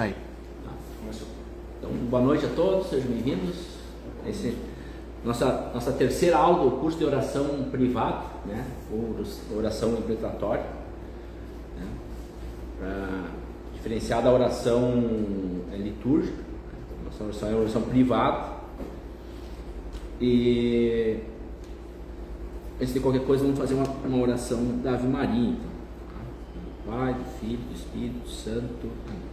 Tá aí. Começou. Então, boa noite a todos, sejam bem-vindos. Nossa terceira aula do curso de oração privado, né? Ou oração imprecatória, né? Para diferenciar da oração litúrgica. Nossa oração é oração privada. E antes de qualquer coisa, vamos fazer uma oração da Ave Maria. Então. Do Pai, do Filho, do Espírito Santo. Amém.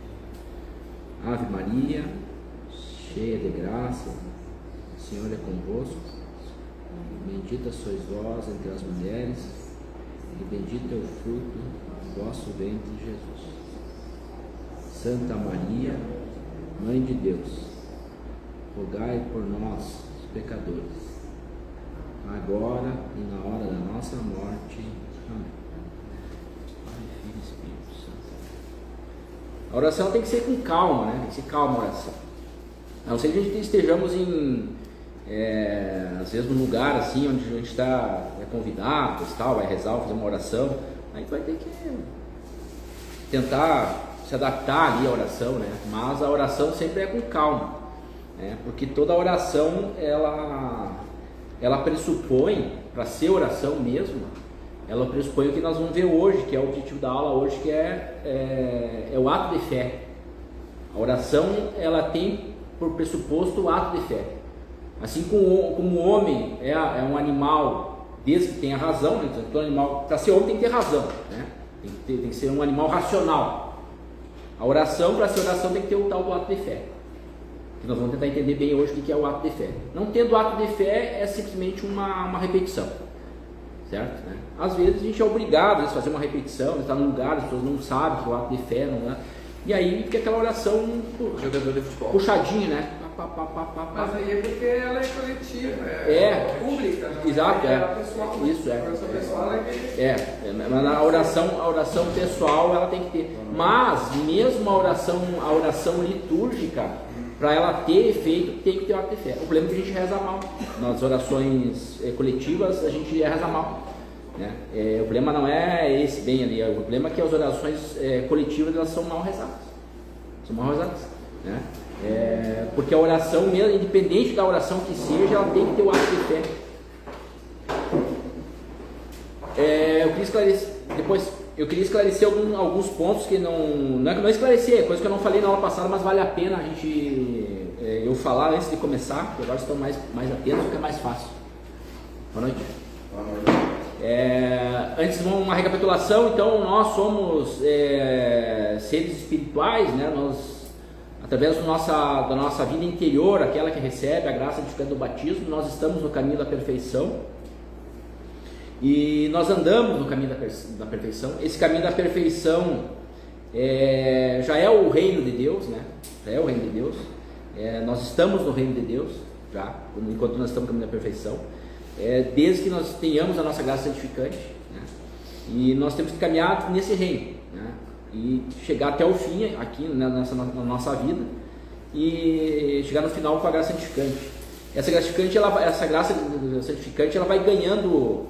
Ave Maria, cheia de graça, o Senhor é convosco. Bendita sois vós entre as mulheres, e bendito é o fruto do vosso ventre, Jesus. Santa Maria, Mãe de Deus, rogai por nós, os pecadores, agora e na hora da nossa morte. Amém. Pai, Filho e Espírito Santo. A oração tem que ser com calma, né? Tem que ser calma a oração. A não ser que a gente estejamos às vezes num lugar assim, onde a gente é convidado, tal, vai rezar, vai fazer uma oração, aí tu vai ter que tentar se adaptar ali à oração, né? Mas a oração sempre é com calma, né? Porque toda oração, ela pressupõe, para ser oração mesmo, ela pressupõe o que nós vamos ver hoje, que é o objetivo da aula hoje, que é o ato de fé. A oração, ela tem por pressuposto o ato de fé. Assim como o homem é um animal, desde que tenha razão, né? Então, todo animal, para ser homem tem que ter razão, né? Tem que ser um animal racional. A oração, para ser oração, tem que ter o tal do ato de fé, que nós vamos tentar entender bem hoje o que é o ato de fé. Não tendo ato de fé, é simplesmente uma repetição, certo? Né? Às vezes a gente é obrigado a fazer uma repetição, estar num lugar, as pessoas não sabem que é o ato de fé, não é? E aí fica aquela oração jogador de futebol puxadinha, né? Mas aí é porque ela é coletiva, pública, né? Exato, pessoal, isso a pessoal mas a oração pessoal ela tem que ter. Mas mesmo a oração litúrgica, para ela ter efeito, tem que ter o ato de fé. O problema é que a gente reza mal. Nas orações coletivas, a gente reza mal, né? O problema não é esse bem ali, o problema é que as orações coletivas, elas são mal rezadas. Né? Porque a oração mesmo, independente da oração que seja, ela tem que ter o ato de fé. Eu queria esclarecer alguns pontos que não esclarecer, coisa que eu não falei na aula passada, mas vale a pena eu falar antes de começar, porque agora estão mais atentos, fica mais fácil. Boa noite. Boa noite. Antes, uma recapitulação. Então, nós somos seres espirituais, né? Nós, através da nossa vida interior, aquela que recebe a graça edificante do batismo, nós estamos no caminho da perfeição. E nós andamos no caminho da perfeição. Esse caminho da perfeição já é o reino de Deus, né? Já é o reino de Deus. Nós estamos no reino de Deus, já, enquanto nós estamos no caminho da perfeição. Desde que nós tenhamos a nossa graça santificante, né? E nós temos que caminhar nesse reino, né? E chegar até o fim aqui, né, na nossa vida, e chegar no final com a graça santificante. Essa graça santificante, ela vai ganhando,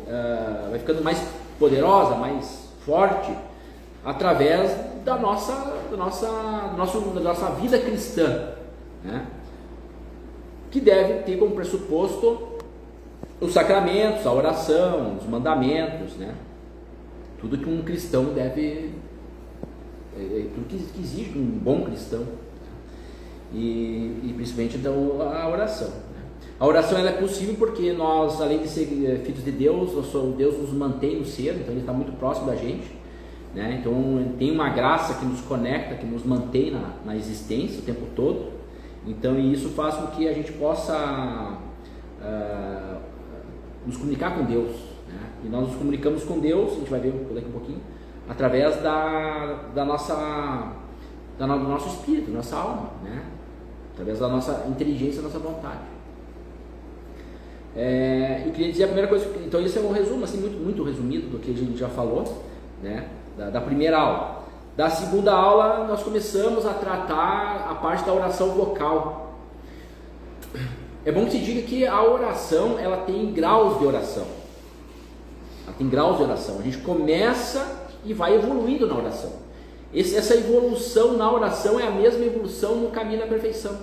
vai ficando mais poderosa, mais forte, através da nossa vida cristã, né? Que deve ter como pressuposto os sacramentos, a oração, os mandamentos, né? Tudo que um cristão deve, tudo que exige um bom cristão, e principalmente então a oração, né? A oração ela é possível porque nós, além de ser filhos de Deus, Deus nos mantém no ser, então Ele está muito próximo da gente, né? Então tem uma graça que nos conecta, que nos mantém na existência o tempo todo. Então isso faz com que a gente possa nos comunicar com Deus, né? E nós nos comunicamos com Deus, a gente vai ver daqui um pouquinho, através do nosso espírito, da nossa alma, né? Através da nossa inteligência, da nossa vontade. Eu queria dizer a primeira coisa, então esse é um resumo, assim, muito, muito resumido do que a gente já falou, né? Da primeira aula. Da segunda aula nós começamos a tratar a parte da oração vocal. É bom que se diga que a oração, ela tem graus de oração. A gente começa e vai evoluindo na oração. essa evolução na oração é a mesma evolução no caminho da perfeição.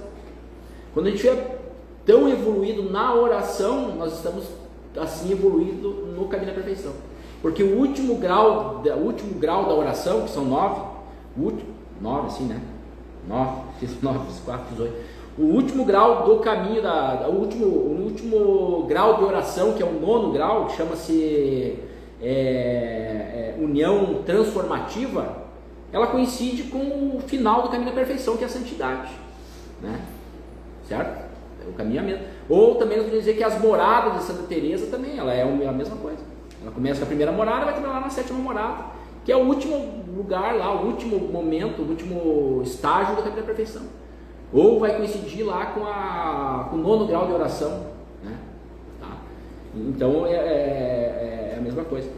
Quando a gente é tão evoluído na oração, nós estamos assim evoluído no caminho da perfeição. Porque o último grau da oração, que são 9, 9 assim, né? 9, 4, 18. O último grau do caminho, o último grau de oração, que é o 9º grau, que chama-se união transformativa, ela coincide com o final do caminho da perfeição, que é a santidade, né? Certo? O caminho é mesmo. Ou também nós podemos dizer que as moradas de Santa Teresa também, ela é a mesma coisa. Ela começa com a primeira morada e vai terminar lá na 7ª morada, que é o último lugar lá, o último momento, o último estágio do caminho da perfeição. Ou vai coincidir lá com o 9º grau de oração, né? Tá? Então é a mesma coisa.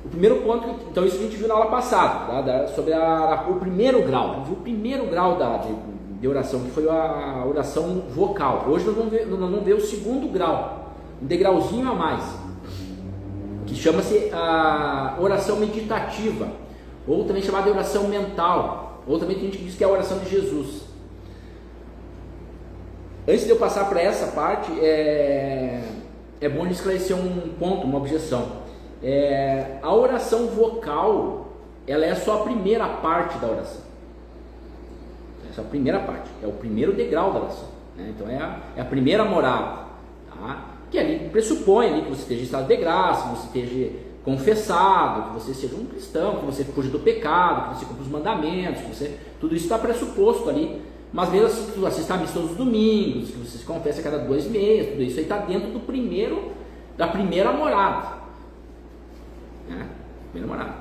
O primeiro ponto, então isso a gente viu na aula passada, tá? Sobre o primeiro grau. A gente viu o primeiro grau de oração, que foi a oração vocal. Hoje nós vamos ver o 2º grau, um degrauzinho a mais, que chama-se a oração meditativa, ou também chamada de oração mental, ou também tem gente que diz que é a oração de Jesus. Antes de eu passar para essa parte, é bom esclarecer um ponto, uma objeção. A oração vocal, ela é só a primeira parte da oração. Essa é a primeira parte, é o primeiro degrau da oração, né? Então é a primeira morada, tá? Que ali pressupõe ali que você esteja em estado de graça, que você esteja confessado, que você seja um cristão, que você fuja do pecado, que você cumpra os mandamentos, tudo isso está pressuposto ali. Mas mesmo assim, que você assista a missa todos os domingos, que você se confessa a cada 2 meses, tudo isso aí está dentro da primeira morada, né?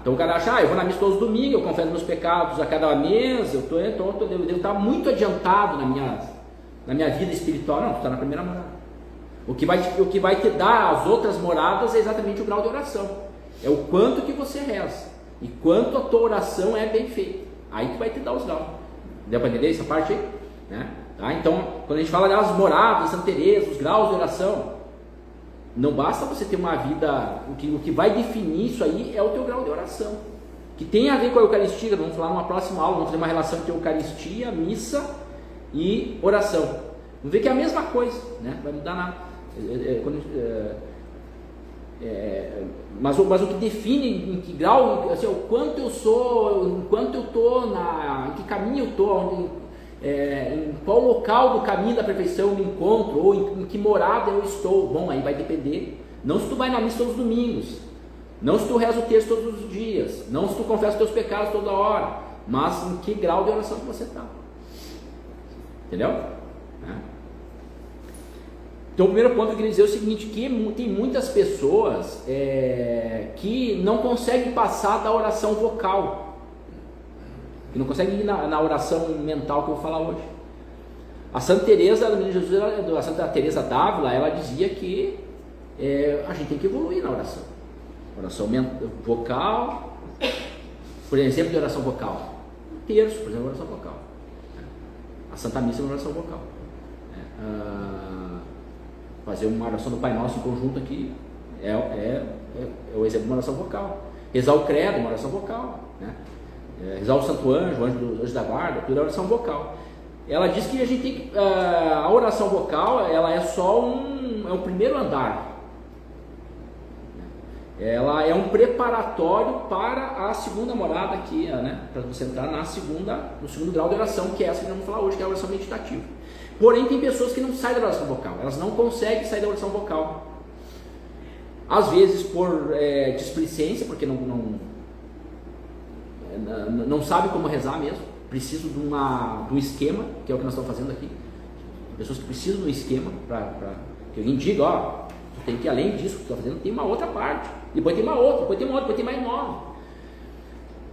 Então o cara acha, eu vou na missa todos os domingos, eu confesso meus pecados a cada mês, eu devo estar muito adiantado na minha vida espiritual. Não, tu está na primeira morada. O que vai te dar as outras moradas é exatamente o grau de oração. É o quanto que você reza e quanto a tua oração é bem feita. Aí que vai te dar os graus. Deu para entender essa parte aí? Né? Tá? Então, quando a gente fala das moradas de Santa Teresa, os graus de oração, não basta você ter uma vida, o que vai definir isso aí é o teu grau de oração, que tem a ver com a Eucaristia. Vamos falar numa próxima aula, vamos fazer uma relação entre Eucaristia, missa e oração. Vamos ver que é a mesma coisa, né? Não vai mudar nada. Mas o que define em que grau, assim, o quanto eu sou, enquanto eu estou em que caminho eu estou, em qual local do caminho da perfeição eu me encontro, ou em que morada eu estou. Bom, aí vai depender, não se tu vai na missa todos os domingos, não se tu reza o texto todos os dias, não se tu confessa os teus pecados toda hora, mas em que grau de oração que você está. Entendeu? Então o primeiro ponto que eu queria dizer é o seguinte, que tem muitas pessoas que não conseguem passar da oração vocal, que não conseguem ir na oração mental que eu vou falar hoje. A Santa Teresa, a Santa Teresa d'Ávila, ela dizia que a gente tem que evoluir na oração. Oração vocal, por exemplo, de oração vocal. Terço, por exemplo, oração vocal. A Santa Missa é uma oração vocal. Fazer uma oração do Pai Nosso em conjunto aqui é o exemplo de uma oração vocal. Rezar o credo, uma oração vocal, né? Rezar o Santo Anjo, o Anjo da Guarda, tudo é oração vocal. Ela diz que a gente tem que, a oração vocal, ela é só o primeiro andar. Ela é um preparatório para a segunda morada aqui, né? Para você entrar no segundo grau de oração, que é essa que nós vamos falar hoje, que é a oração meditativa. Porém, tem pessoas que não saem da oração vocal, elas não conseguem sair da oração vocal. Às vezes por displicência, porque não sabe como rezar mesmo, precisa de um esquema, que é o que nós estamos fazendo aqui. Tem pessoas que precisam de um esquema para que alguém diga, tu tem que ir além disso que tu está fazendo, tem uma outra parte, depois tem uma outra, depois tem uma outra, depois tem mais 9.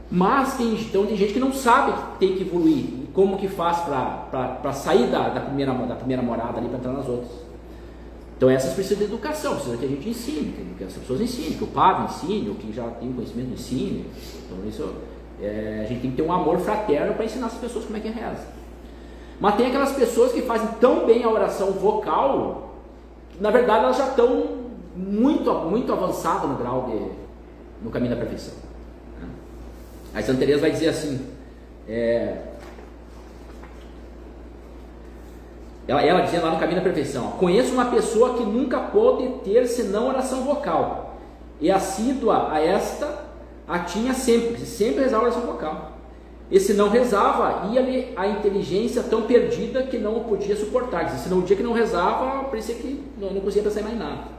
Mas tem gente que não sabe que tem que evoluir, e como que faz para sair da primeira morada ali para entrar nas outras. Então essas precisam de educação, precisa que a gente ensine, que as pessoas ensinem, que o padre ensine, ou que já tem conhecimento ensine. Então isso, a gente tem que ter um amor fraterno para ensinar as pessoas como é que reza. Mas tem aquelas pessoas que fazem tão bem a oração vocal, que na verdade elas já estão muito, muito avançadas no caminho da perfeição. Aí Santa Teresa vai dizer assim, Ela dizia lá no Caminho da Perfeição: conheço uma pessoa que nunca pôde ter senão oração vocal, e assídua a esta a tinha sempre rezava oração vocal. E se não rezava, ia-lhe a inteligência tão perdida que não o podia suportar. Se no dia que não rezava, parecia que não conseguia pensar em mais nada.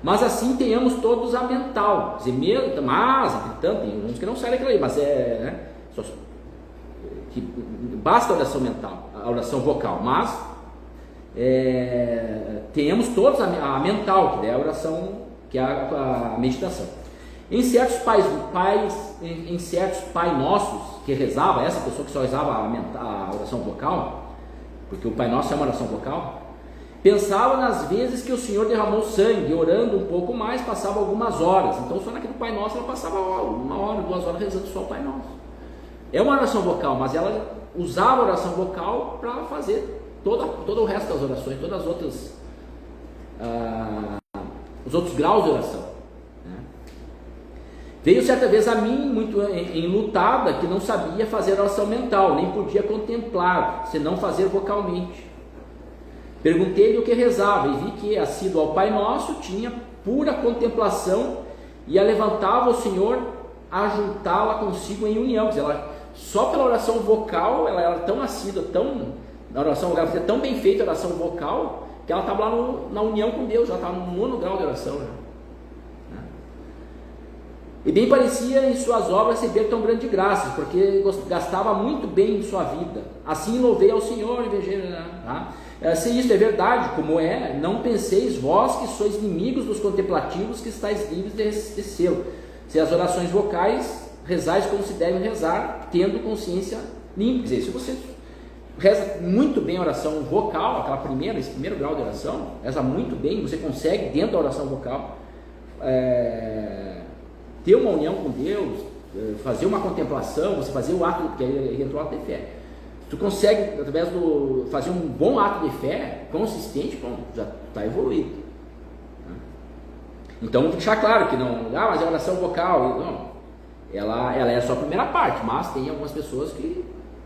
Mas assim tenhamos todos a mental. Mas, entretanto, tem uns que não saem daquilo aí, mas que basta a oração mental, a oração vocal, mas tenhamos todos a mental, que é a oração, que é a meditação. Em certos Pai Nossos que rezava, essa pessoa que só rezava a oração vocal, porque o Pai Nosso é uma oração vocal, pensava nas vezes que o Senhor derramou sangue, orando um pouco mais, passava algumas horas. Então só naquele Pai Nosso ela passava 1 hora, 2 horas rezando só o Pai Nosso. É uma oração vocal, mas ela usava a oração vocal para fazer todo o resto das orações, todas as outras os outros graus de oração. Veio certa vez a mim, muito enlutada, que não sabia fazer oração mental, nem podia contemplar, senão fazer vocalmente. Perguntei-lhe o que rezava, e vi que, assíduo ao Pai Nosso, tinha pura contemplação, e a levantava o Senhor a juntá-la consigo em união. Quer dizer, ela, só pela oração vocal, ela era tão assídua, na oração vocal, fazia tão bem feita a oração vocal, que ela estava lá na união com Deus, ela estava no 9º grau de oração, né? E bem parecia em suas obras receber tão grande graça, porque gastava muito bem em sua vida. Assim louvei ao Senhor, se isto é verdade, como é, não penseis vós que sois inimigos dos contemplativos, que estáis livres de sê-lo. Se as orações vocais rezais como se devem rezar, tendo consciência limpa. Quer dizer, se você reza muito bem a oração vocal, esse primeiro grau de oração, reza muito bem, você consegue, dentro da oração vocal, ter uma união com Deus, fazer uma contemplação, você fazer o ato, que entrou o ato de fé. Tu consegue, através fazer um bom ato de fé, consistente, pronto, já está evoluído. Então, tem que deixar claro que não, mas é oração vocal, não, ela é só a primeira parte, mas tem algumas pessoas que,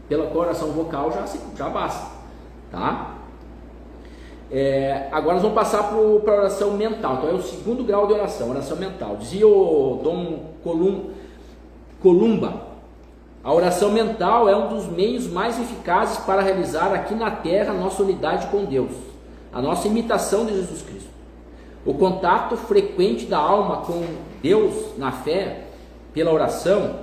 pela oração vocal, já basta, tá? Agora nós vamos passar para a oração mental. Então é o 2º grau de oração mental. Dizia o Dom Columba: a oração mental é um dos meios mais eficazes para realizar aqui na terra a nossa unidade com Deus, a nossa imitação de Jesus Cristo. O contato frequente da alma com Deus na fé, pela oração,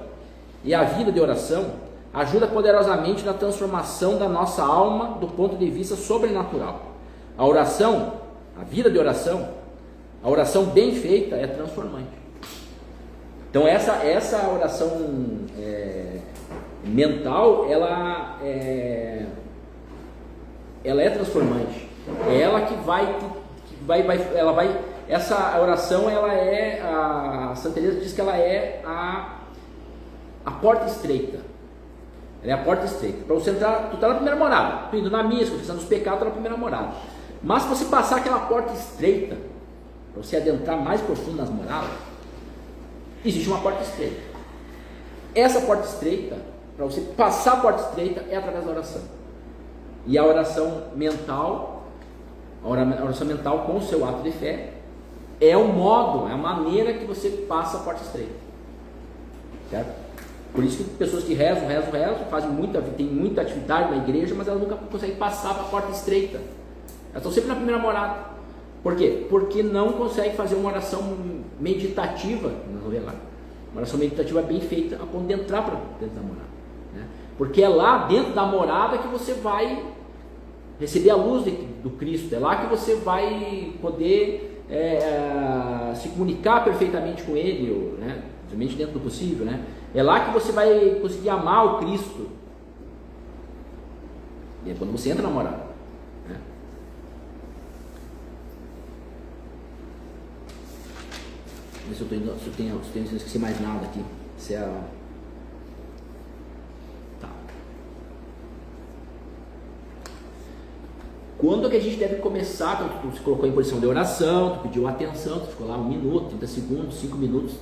e a vida de oração ajuda poderosamente na transformação da nossa alma do ponto de vista sobrenatural. A oração, a vida de oração, a oração bem feita é transformante. Então essa oração mental, ela é transformante. É ela que essa oração, a Santa Teresa diz que ela é a porta estreita. Ela é a porta estreita. Para você entrar, tu está na primeira morada, tu indo na missa, confessando os pecados, tu está na primeira morada. Mas se você passar aquela porta estreita, para você adentrar mais profundo nas moradas, existe uma porta estreita. Essa porta estreita, para você passar a porta estreita, é através da oração. E a oração mental, com o seu ato de fé, é o modo, é a maneira que você passa a porta estreita. Certo? Por isso que pessoas que rezam, tem muita atividade na igreja, mas elas nunca conseguem passar para a porta estreita. Elas estão sempre na primeira morada. Por quê? Porque não conseguem fazer uma oração meditativa, uma oração meditativa bem feita a ponto de entrar para dentro da morada, né? Porque é lá dentro da morada que você vai receber a luz do Cristo, é lá que você vai poder se comunicar perfeitamente com Ele, né? Obviamente dentro do possível, né? É lá que você vai conseguir amar o Cristo. E é quando você entra na morada. Se eu não esqueci mais nada aqui. Tá. Quando que a gente deve começar? Quando tu se colocou em posição de oração, tu pediu atenção, tu ficou lá 1 minuto, 30 segundos, 5 minutos,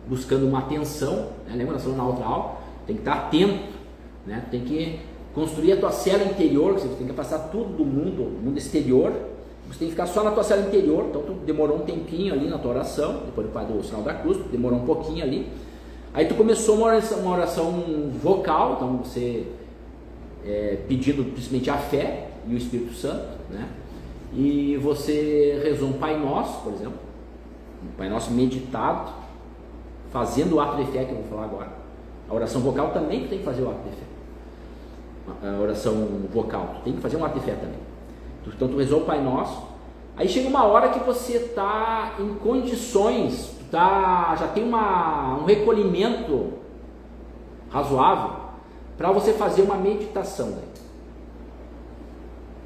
buscando uma atenção, né? Lembra, nós falamos na outra aula, tem que estar atento. né? Tem que construir a tua cela interior, você tem que afastar tudo do mundo exterior, você tem que ficar só na tua cela interior. Então tu demorou um tempinho ali na tua oração, depois do sinal da cruz, tu demorou um pouquinho ali, aí tu começou uma oração vocal, então você pedindo principalmente a fé e o Espírito Santo, né? E você rezou um Pai Nosso, por exemplo, um Pai Nosso meditado, fazendo o ato de fé que eu vou falar agora. A oração vocal também tu tem que fazer o ato de fé. A oração vocal, tu tem que fazer um ato de fé também. Então tu rezou o Pai Nosso, aí chega uma hora que você está em condições, já tem um recolhimento razoável para você fazer uma meditação daí.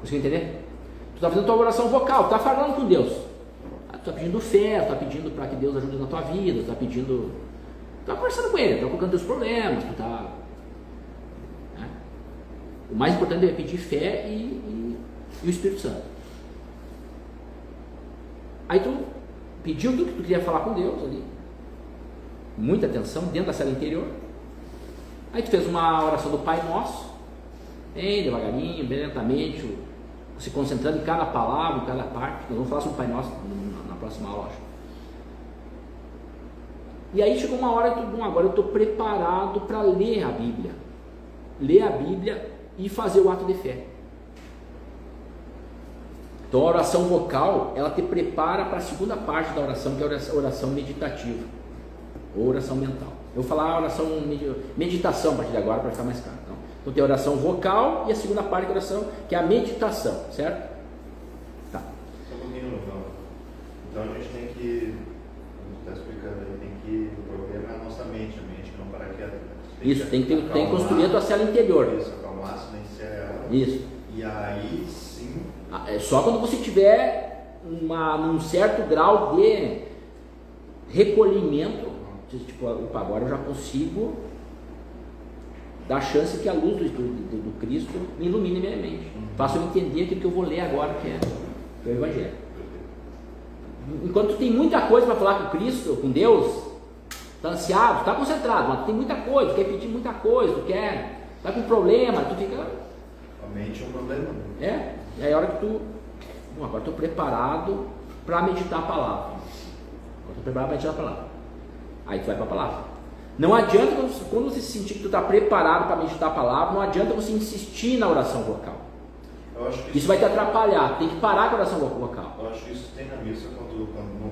Conseguiu entender? Tu está fazendo tua oração vocal, tu está falando com Deus, tu está pedindo fé, tu está pedindo para que Deus ajude na tua vida, tu está conversando com Ele, tu está colocando teus problemas, tu está... Né? O mais importante é pedir fé e o Espírito Santo. Aí tu pediu tudo que tu queria falar com Deus ali, muita atenção dentro da cela interior. Aí tu fez uma oração do Pai Nosso, bem devagarinho, bem lentamente, se concentrando em cada palavra, em cada parte. Nós vamos falar sobre o Pai Nosso na próxima aula, acho. E aí chegou uma hora que agora eu estou preparado para ler a Bíblia e fazer o ato de fé. Então a oração vocal, ela te prepara para a segunda parte da oração, que é a oração meditativa, ou oração mental. Eu vou falar a oração meditação a partir de agora para ficar mais claro. Então tem a oração vocal e a segunda parte da oração, que é a meditação, certo? Tá. Só um pouquinho, João. Então a gente tem que, como tu está explicando aí, tem que programar a nossa mente, a mente não parar quieta. Isso, tem que construir a tua cela interior. Isso, acalmar, silenciar ela. Isso. E aí sim... É só quando você tiver num certo grau de recolhimento, tipo, opa, agora eu já consigo dar chance que a luz do Cristo me ilumine minha mente, faça eu entender aquilo que eu vou ler agora, que é o Evangelho. Enquanto tu tem muita coisa para falar com Cristo, com Deus, está ansiado, está concentrado, mas tu tem muita coisa, tu quer pedir muita coisa, tu está com problema, tu fica... A mente é um problema. E aí a hora que tu... Bom, agora estou preparado para meditar a palavra. Agora estou preparado para meditar a palavra. Aí tu vai para a palavra. Não adianta, quando você sentir que tu está preparado para meditar a palavra, não adianta você insistir na oração vocal. Eu acho que isso vai te atrapalhar, tem que parar com a oração vocal. Eu acho que isso tem na missa,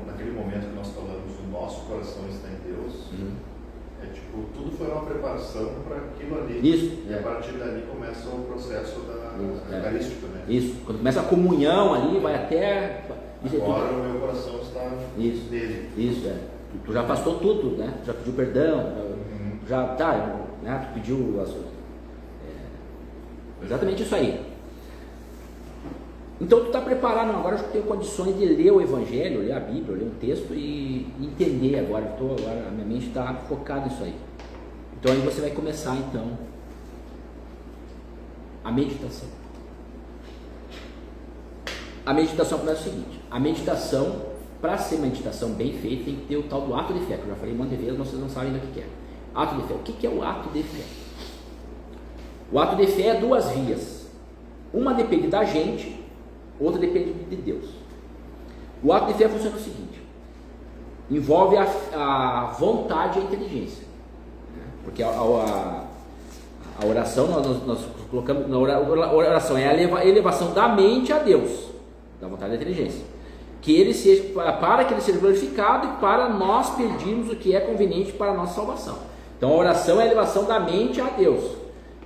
naquele momento que nós falamos, o nosso coração está em Deus. É tipo, tudo foi uma preparação para aquilo ali. Isso. E a partir dali começa o processo da eucarística, né? Isso. Quando começa a comunhão ali, vai até... Agora o meu coração está nele. Isso, Tu já afastou tudo, né? Já pediu perdão, já tá, né? Tu pediu exatamente isso aí. Então tu está preparado, agora eu tenho condições de ler o Evangelho, ler a Bíblia, ler um texto e entender agora. Agora a minha mente está focada nisso aí. Então aí você vai começar então a meditação. A meditação começa o seguinte: a meditação, para ser uma meditação bem feita, tem que ter o tal do ato de fé, que eu já falei um monte de vezes, mas vocês não sabem ainda o que é. Ato de fé. O que é o ato de fé? O ato de fé é duas vias. Uma depende da gente, outra depende de Deus. O ato de fé funciona o seguinte: envolve a vontade e a inteligência. Porque a oração, nós colocamos, a oração é a elevação da mente a Deus, da vontade e da inteligência. Para que ele seja glorificado e para nós pedirmos o que é conveniente para a nossa salvação. Então a oração é a elevação da mente a Deus.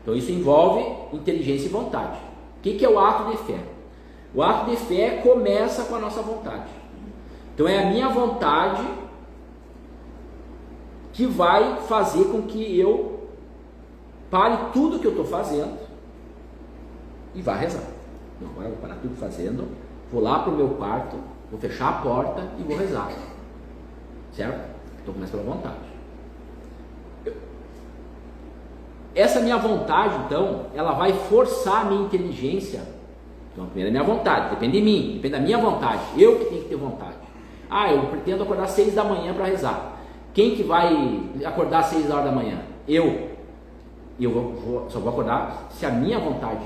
Então isso envolve inteligência e vontade. O que é o ato de fé? O ato de fé começa com a nossa vontade. Então é a minha vontade que vai fazer com que eu pare tudo que eu estou fazendo e vá rezar. Então, agora eu vou parar tudo fazendo, vou lá para o meu quarto, vou fechar a porta e vou rezar. Certo? Então começa pela vontade. Essa minha vontade, então, ela vai forçar a minha inteligência. Então, primeiro é minha vontade, depende de mim, depende da minha vontade. Eu que tenho que ter vontade. Eu pretendo acordar às 6 da manhã para rezar. Quem que vai acordar às 6 horas da manhã? Eu E eu só vou acordar se a minha vontade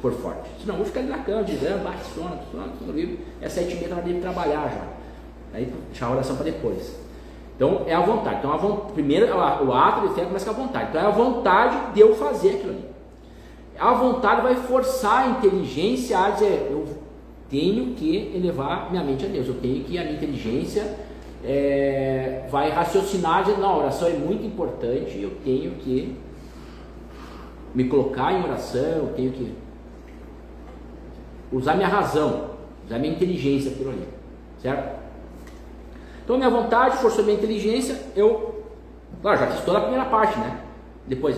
for forte. Senão eu vou ficar ali na cama, dizendo, bate, sono, é 7h30 na hora de trabalhar já. Aí deixar a oração para depois. Então é a vontade. Então primeiro o ato de fé começa com a vontade. Então é a vontade de eu fazer aquilo ali. A vontade vai forçar a inteligência a dizer, eu tenho que elevar minha mente a Deus. Eu tenho que, a minha inteligência vai raciocinar, dizer, não, a oração é muito importante, eu tenho que me colocar em oração, eu tenho que usar minha razão, usar minha inteligência aquilo ali, certo? Então minha vontade forçou minha inteligência, claro, já fiz toda a primeira parte, né? Depois.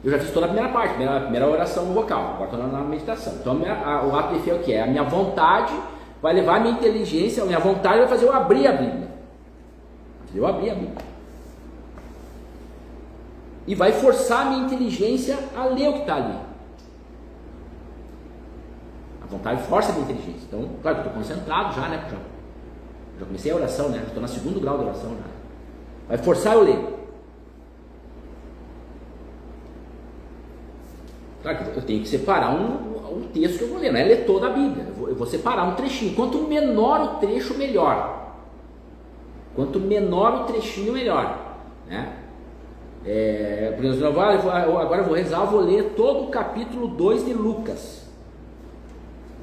Eu já fiz toda a primeira parte, primeira oração vocal, agora estou na meditação. Então o ato de fé é o que é? A minha vontade vai levar a minha inteligência, a minha vontade vai fazer eu abrir a Bíblia. E vai forçar a minha inteligência a ler o que está ali. A vontade força a minha inteligência. Então, claro que eu estou concentrado já, né? Já comecei a oração, né? Já estou no 2º grau da oração já. Vai forçar eu ler. Claro que eu tenho que separar um texto que eu vou ler, não é ler toda a Bíblia. Eu vou separar um trechinho. Quanto menor o trecho, melhor. Quanto menor o trechinho, melhor, né? Por exemplo, agora eu vou rezar, eu vou ler todo o capítulo 2 de Lucas.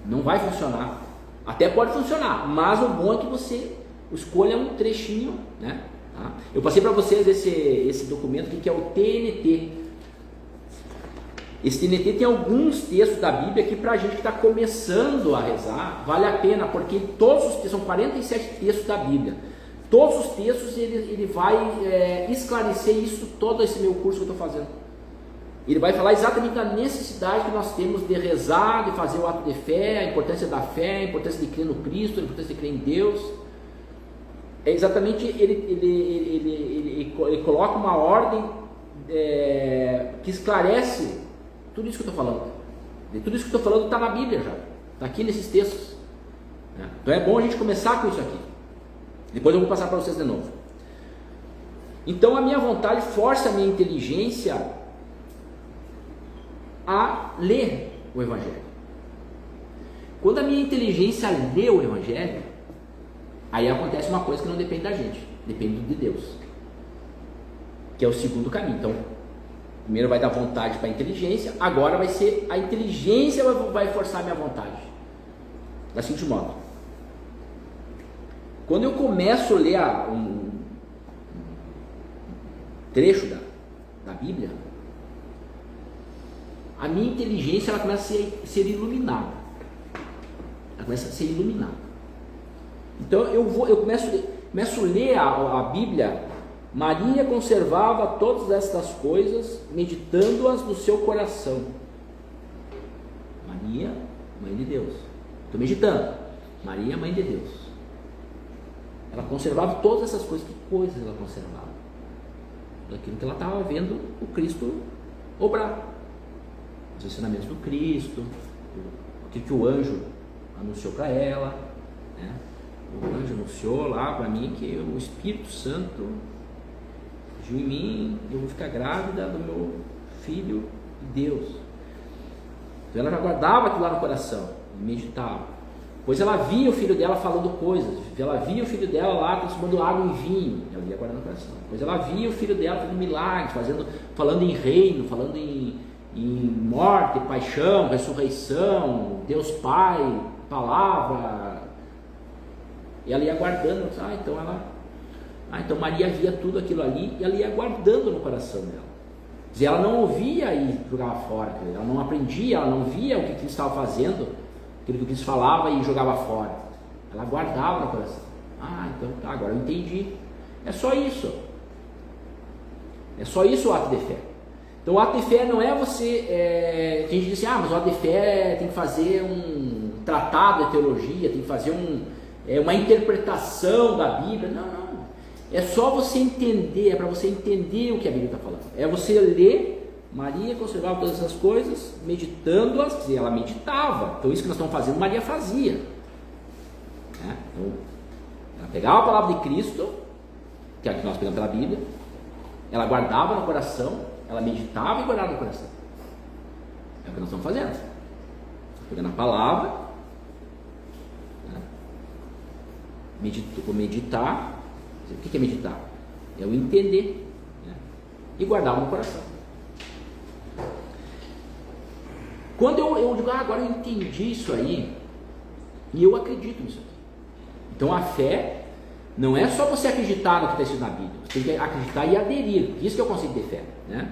Não vai funcionar. Até pode funcionar, mas o bom é que você escolha um trechinho, né? Tá? Eu passei para vocês esse documento aqui que é o TNT. Esse TNT tem alguns textos da Bíblia que para a gente que está começando a rezar, vale a pena, porque todos os textos, são 47 textos da Bíblia. Todos os textos ele vai esclarecer isso, todo esse meu curso que eu estou fazendo. Ele vai falar exatamente da necessidade que nós temos de rezar, de fazer o ato de fé, a importância da fé, a importância de crer no Cristo, a importância de crer em Deus. É exatamente, ele coloca uma ordem que esclarece tudo isso que eu estou falando. E tudo isso que eu estou falando está na Bíblia já, está aqui nesses textos. Né? Então é bom a gente começar com isso aqui. Depois eu vou passar para vocês de novo. Então a minha vontade força a minha inteligência a ler o Evangelho. Quando a minha inteligência lê o Evangelho, aí acontece uma coisa que não depende da gente, depende de Deus, que é o segundo caminho. Então, primeiro vai dar vontade para a inteligência, agora vai ser a inteligência vai forçar a minha vontade. Da seguinte modo: quando eu começo a ler um trecho da Bíblia, a minha inteligência ela começa a ser iluminada. Ela começa a ser iluminada. Então eu começo a ler a Bíblia. Maria conservava todas estas coisas, meditando-as no seu coração. Maria, mãe de Deus. Estou meditando. Maria, mãe de Deus. Ela conservava todas essas coisas. Que coisas ela conservava? Daquilo que ela estava vendo o Cristo obrar. Os ensinamentos do Cristo, o que o anjo anunciou para ela, né? O anjo anunciou lá para mim que o Espírito Santo agiu em mim, eu vou ficar grávida do meu filho de Deus. Então ela já guardava aquilo lá no coração e meditava. Pois ela via o filho dela falando coisas, ela via o filho dela lá transformando água em vinho, ela ia guardando no coração. Pois ela via o filho dela fazendo milagres, falando em reino, falando em morte, paixão, ressurreição, Deus Pai, palavra. E ela ia guardando. Então Maria via tudo aquilo ali e ela ia guardando no coração dela. E ela não ouvia e jogava fora, ela não aprendia, ela não via o que Cristo estava fazendo, aquilo que Cristo falava e jogava fora. Ela guardava no coração. Então tá, agora eu entendi. É só isso. É só isso o ato de fé. Então o ato de fé não é você... tem gente que diz assim, mas o ato de fé tem que fazer um tratado de teologia, tem que fazer uma interpretação da Bíblia. Não. É só você entender, é para você entender o que a Bíblia está falando. É você ler, Maria conservava todas essas coisas, meditando-as, ela meditava. Então isso que nós estamos fazendo, Maria fazia. Né? Então, ela pegava a palavra de Cristo, que é a que nós pegamos pela Bíblia, ela guardava no coração, ela meditava e guardava no coração. É o que nós estamos fazendo. Pegando a palavra, né? Meditar. O que é meditar? É o entender, né? E guardar no coração. Quando eu digo, agora eu entendi isso aí, e eu acredito nisso aqui. Então a fé não é só você acreditar no que está escrito na Bíblia, você tem que acreditar e aderir. Isso que é o conceito de fé, né?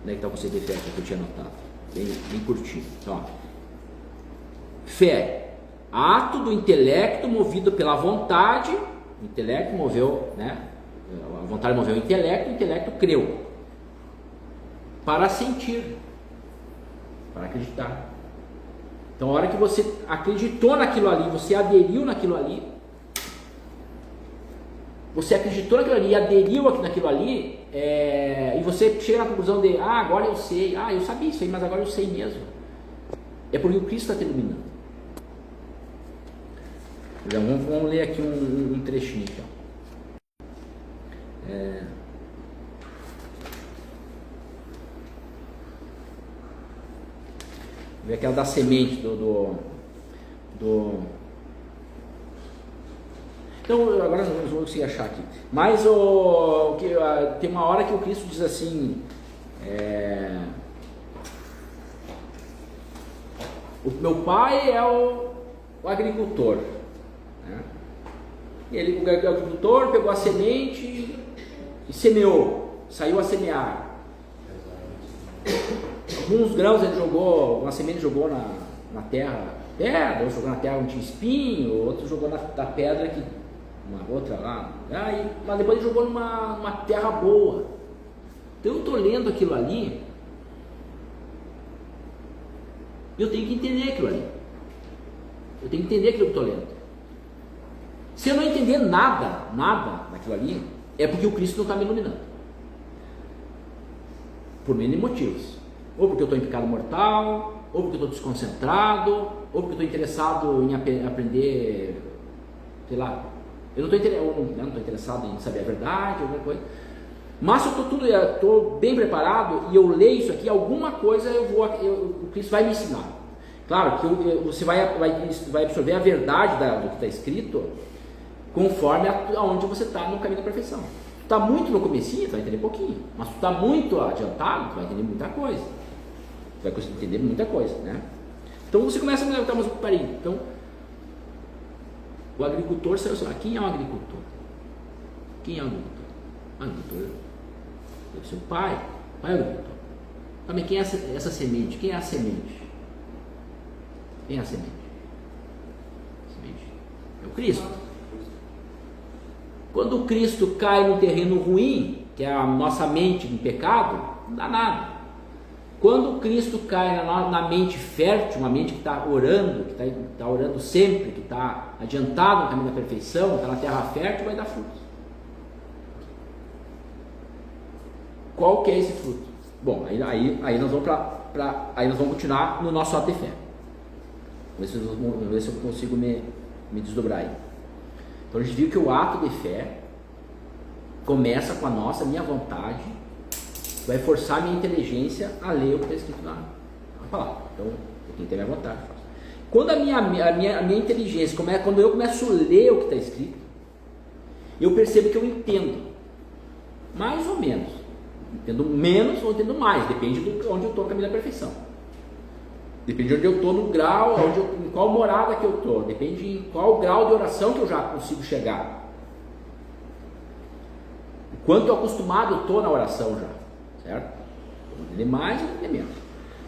Onde é que está o conceito de fé que eu tinha anotado? Bem curtinho. Então, ó. Fé, ato do intelecto movido pela vontade. O intelecto moveu, né? A vontade moveu o intelecto creu. Para sentir, para acreditar. Então, a hora que você acreditou naquilo ali, você aderiu naquilo ali, você acreditou naquilo ali, aderiu naquilo ali, e você chega na conclusão de, agora eu sei, eu sabia isso aí, mas agora eu sei mesmo. É porque o Cristo está te iluminando. Então, vamos ler aqui um trechinho. Então. Ver aquela da semente do Então, agora não vou conseguir achar aqui. Mas tem uma hora que o Cristo diz assim: o meu pai é o agricultor, né? O agricultor pegou a semente e semeou, saiu a semear. Alguns grãos ele jogou, uma semente jogou na terra, outro jogou na terra onde tinha espinho, outro jogou na pedra que uma outra lá, mas depois ele jogou numa terra boa. Então eu estou lendo aquilo ali, eu tenho que entender aquilo ali, eu tenho que entender aquilo que eu estou lendo. Se eu não entender nada daquilo ali, é porque o Cristo não está me iluminando, por N motivos. Ou porque eu estou em pecado mortal, ou porque eu estou desconcentrado, ou porque eu estou interessado em aprender, sei lá, eu não estou interessado em saber a verdade, alguma coisa. Mas se eu estou bem preparado e eu leio isso aqui, alguma coisa o Cristo vai me ensinar. Claro que você vai absorver a verdade do que está escrito conforme aonde você está no caminho da perfeição. Tu está muito no comecinho, tu vai entender pouquinho, mas tu está muito adiantado, tu vai entender muita coisa. Tu vai conseguir entender muita coisa, né? Então você começa a me levantar, mas peraí, então o agricultor saiu lá. Quem é o agricultor? Quem é o agricultor? O agricultor deve ser o pai. O pai é o agricultor. Também quem é essa semente? Quem é a semente? Quem é a semente? A semente é o Cristo. Quando o Cristo cai no terreno ruim, que é a nossa mente em pecado, não dá nada. Quando o Cristo cai na mente fértil, uma mente que está orando, que está orando sempre, que está adiantado no caminho da perfeição, está na terra fértil, vai dar frutos. Qual que é esse fruto? Bom, aí nós vamos aí nós vamos continuar no nosso ato de fé. Vamos ver se eu consigo me desdobrar aí. Então a gente viu que o ato de fé começa com a minha vontade, vai forçar a minha inteligência a ler o que está escrito na palavra. Então eu tenho que ter minha vontade. Quando a minha inteligência quando eu começo a ler o que está escrito, eu percebo que eu entendo, mais ou menos. Entendo menos ou entendo mais, depende de onde eu estou no caminho da perfeição. Depende de onde eu estou no grau, em qual morada que eu estou, depende em qual grau de oração que eu já consigo chegar. Quanto acostumado eu estou na oração já, certo? Eu vou entender mais ou entender menos.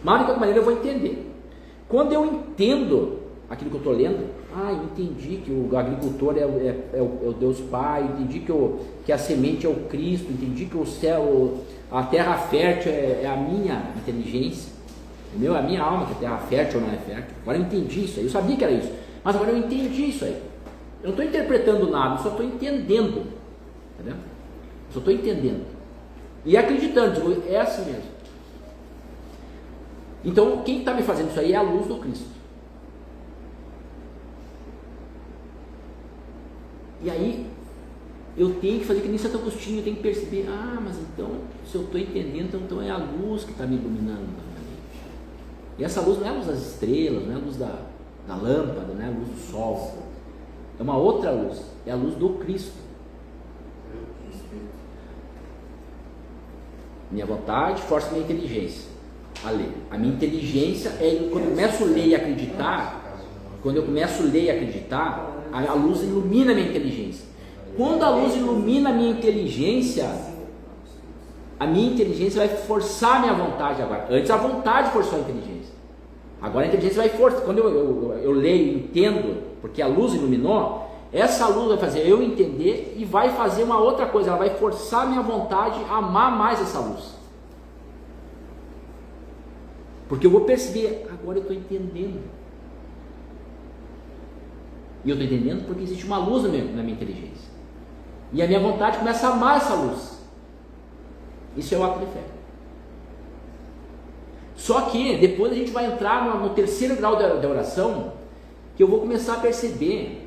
Mas de qualquer maneira eu vou entender. Quando eu entendo aquilo que eu estou lendo, entendi que o agricultor é o Deus Pai, entendi que a semente é o Cristo, entendi que o céu, a terra fértil é a minha inteligência, entendeu? A minha alma, que é terra fértil ou não é fértil. Agora eu entendi isso aí, eu sabia que era isso, mas agora eu entendi isso aí. Eu não estou interpretando nada, eu só estou entendendo, entendeu? Eu só estou entendendo e acreditando, digo, é assim mesmo. Então quem está me fazendo isso aí é a luz do Cristo. E aí eu tenho que fazer que nem Santo Agostinho, eu tenho que perceber, mas então, se eu estou entendendo, então é a luz que está me iluminando na minha mente. E essa luz não é a luz das estrelas, não é a luz da lâmpada, não é a luz do sol. É uma outra luz, é a luz do Cristo. Minha vontade força minha inteligência a ler. A minha inteligência é quando eu começo a ler e acreditar. Quando eu começo a ler e acreditar, a luz ilumina a minha inteligência. Quando a luz ilumina a minha inteligência vai forçar a minha vontade agora. Antes a vontade forçou a inteligência. Agora a inteligência vai forçar. Quando eu leio e entendo, porque a luz iluminou, essa luz vai fazer eu entender e vai fazer uma outra coisa. Ela vai forçar a minha vontade a amar mais essa luz. Porque eu vou perceber, agora eu estou entendendo. E eu estou entendendo porque existe uma luz na minha inteligência. E a minha vontade começa a amar essa luz. Isso é o ato de fé. Só que depois a gente vai entrar no terceiro grau da oração, que eu vou começar a perceber,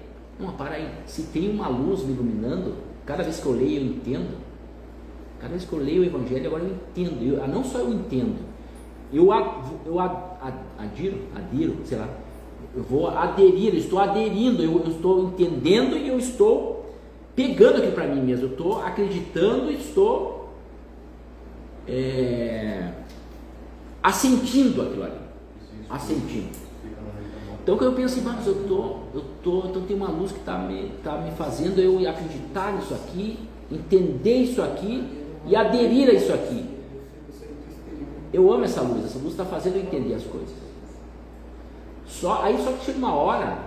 para aí, se tem uma luz me iluminando, cada vez que eu leio eu entendo, cada vez que eu leio o Evangelho agora eu entendo, não só eu entendo, eu adiro, sei lá, eu vou aderir, eu estou aderindo, eu estou entendendo e eu estou pegando aquilo para mim mesmo, eu estou acreditando e estou assentindo aquilo ali, assentindo. Então quando eu penso assim, então tem uma luz que está me fazendo eu acreditar nisso aqui, entender isso aqui e aderir a isso aqui. Eu amo essa luz está fazendo eu entender as coisas. Só que chega uma hora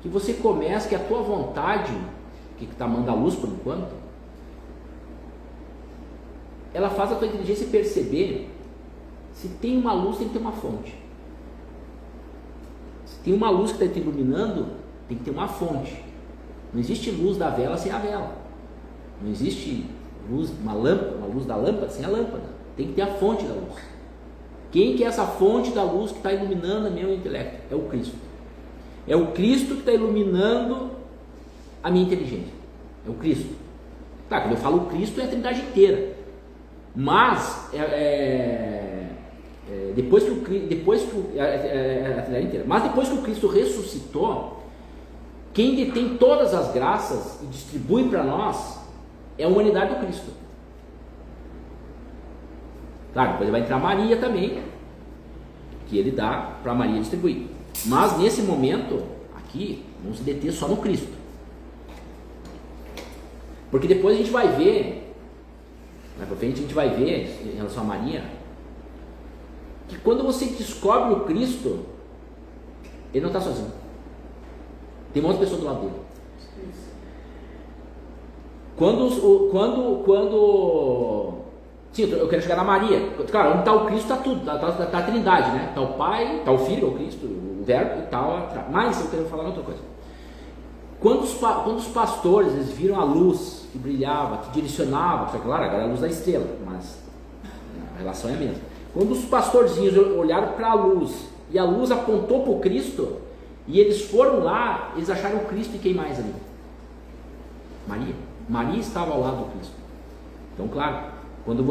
que você começa, que a tua vontade, que está mandando a luz por enquanto, ela faz a tua inteligência perceber, se tem uma luz tem que ter uma fonte. Se tem uma luz que está te iluminando, tem que ter uma fonte. Não existe luz da vela sem a vela. Não existe luz, uma luz da lâmpada sem a lâmpada. Tem que ter a fonte da luz. Quem que é essa fonte da luz que está iluminando o meu intelecto? É o Cristo. É o Cristo que está iluminando a minha inteligência. É o Cristo. Tá, quando eu falo Cristo é a Trindade inteira. Mas depois que o Cristo ressuscitou, quem detém todas as graças e distribui para nós é a humanidade do Cristo. Claro, depois vai entrar Maria também, que ele dá para Maria distribuir. Mas nesse momento, aqui, vamos se deter só no Cristo. Porque depois a gente vai ver, mais para frente a gente vai ver, em relação a Maria, que quando você descobre o Cristo, ele não está sozinho. Tem uma outra pessoa do lado dele. Sim, eu quero chegar na Maria. Claro, onde está o Cristo está tudo, está a Trindade, né? Está o Pai, está o Filho, o Cristo, o Verbo e tal. Mas eu quero falar outra coisa. Quando os pastores eles viram a luz que brilhava, que direcionava, claro, agora é a luz da estrela, mas a relação é a mesma. Quando os pastorzinhos olharam para a luz e a luz apontou para o Cristo e eles foram lá, eles acharam o Cristo e quem mais ali? Maria estava ao lado do Cristo. Então, claro. Quando a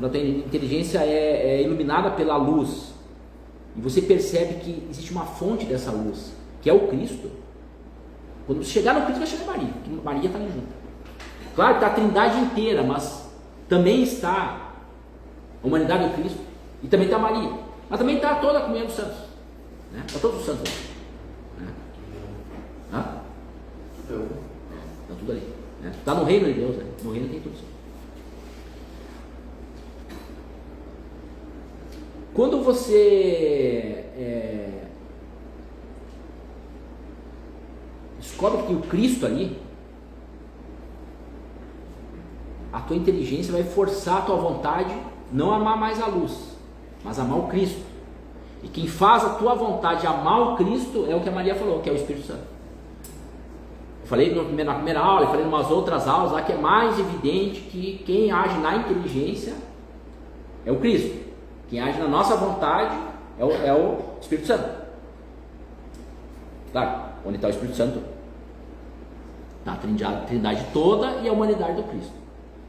tua inteligência é iluminada pela luz e você percebe que existe uma fonte dessa luz, que é o Cristo, quando você chegar no Cristo vai chegar Maria, porque Maria está ali junto. Claro que está a Trindade inteira, mas também está a humanidade do Cristo e também está Maria, mas também está toda a comunhão dos santos, né? Está todos os santos, né? Está tudo ali, né? Está no reino de Deus, né? No reino tem tudo isso. Quando você descobre que tem o Cristo ali, a tua inteligência vai forçar a tua vontade não a amar mais a luz, mas amar o Cristo. E quem faz a tua vontade amar o Cristo é o que a Maria falou, que é o Espírito Santo. Eu falei na primeira aula, eu falei em umas outras aulas lá que é mais evidente que quem age na inteligência é o Cristo. Quem age na nossa vontade é o Espírito Santo. Claro, onde está o Espírito Santo? Está a trindade toda e a humanidade do Cristo.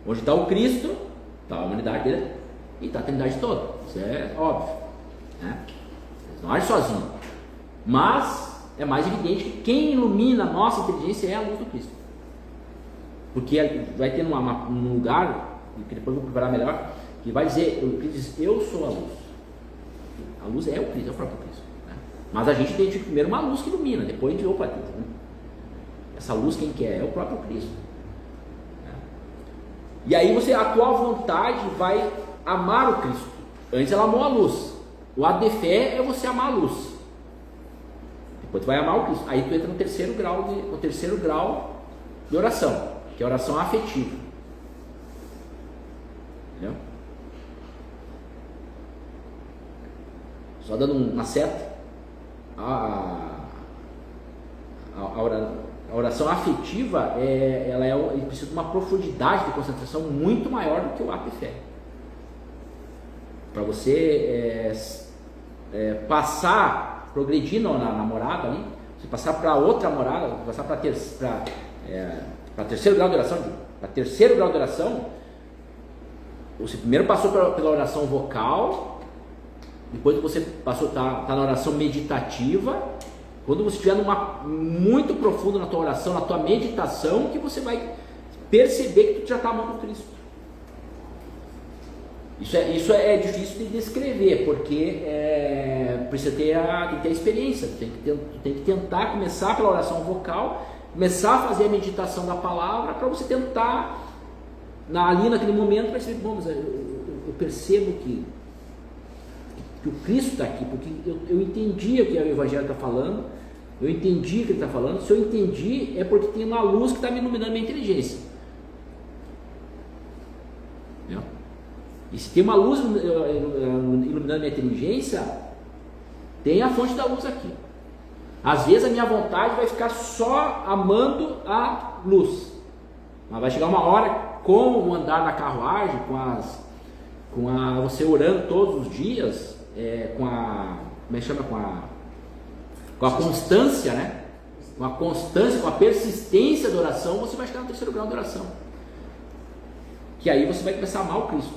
Onde está o Cristo, está a humanidade dele e está a trindade toda. Isso é óbvio, né? Eles não agem sozinhos. Mas é mais evidente que quem ilumina a nossa inteligência é a luz do Cristo. Porque vai ter um lugar, que depois eu vou preparar melhor, que vai dizer, o Cristo diz, eu sou a luz. A luz é o Cristo, é o próprio Cristo. Né? Mas a gente tem primeiro uma luz que ilumina, depois de opa, essa luz quem quer? É o próprio Cristo. Né? E aí a tua vontade vai amar o Cristo. Antes ela amou a luz. O ato de fé é você amar a luz. Depois tu vai amar o Cristo. Aí tu entra no terceiro grau de oração, que é a oração afetiva. Entendeu? Só dando uma seta, a oração afetiva ela precisa de uma profundidade de concentração muito maior do que o ato de fé. Para você progredir na namorada ali, você passar para outra namorada, passar para terceiro grau de oração, você primeiro passou pela oração vocal, depois você passou tá na oração meditativa. Quando você estiver muito profundo na tua oração, na tua meditação, que você vai perceber que tu já está amando Cristo. Isso é difícil de descrever, porque precisa ter a experiência. Tu tem que tentar começar pela oração vocal, começar a fazer a meditação da palavra, para você tentar, ali naquele momento, perceber, bom, mas eu percebo que o Cristo está aqui, porque eu entendi o que o Evangelho está falando, eu entendi o que ele está falando. Se eu entendi, é porque tem uma luz que está me iluminando a minha inteligência. Entendeu? E se tem uma luz iluminando a minha inteligência, tem a fonte da luz aqui. Às vezes a minha vontade vai ficar só amando a luz, mas vai chegar uma hora, como andar na carruagem, você orando todos os dias, com a constância, né? Com a constância, com a persistência da oração, você vai chegar no terceiro grau de oração. Que aí você vai começar a amar o Cristo.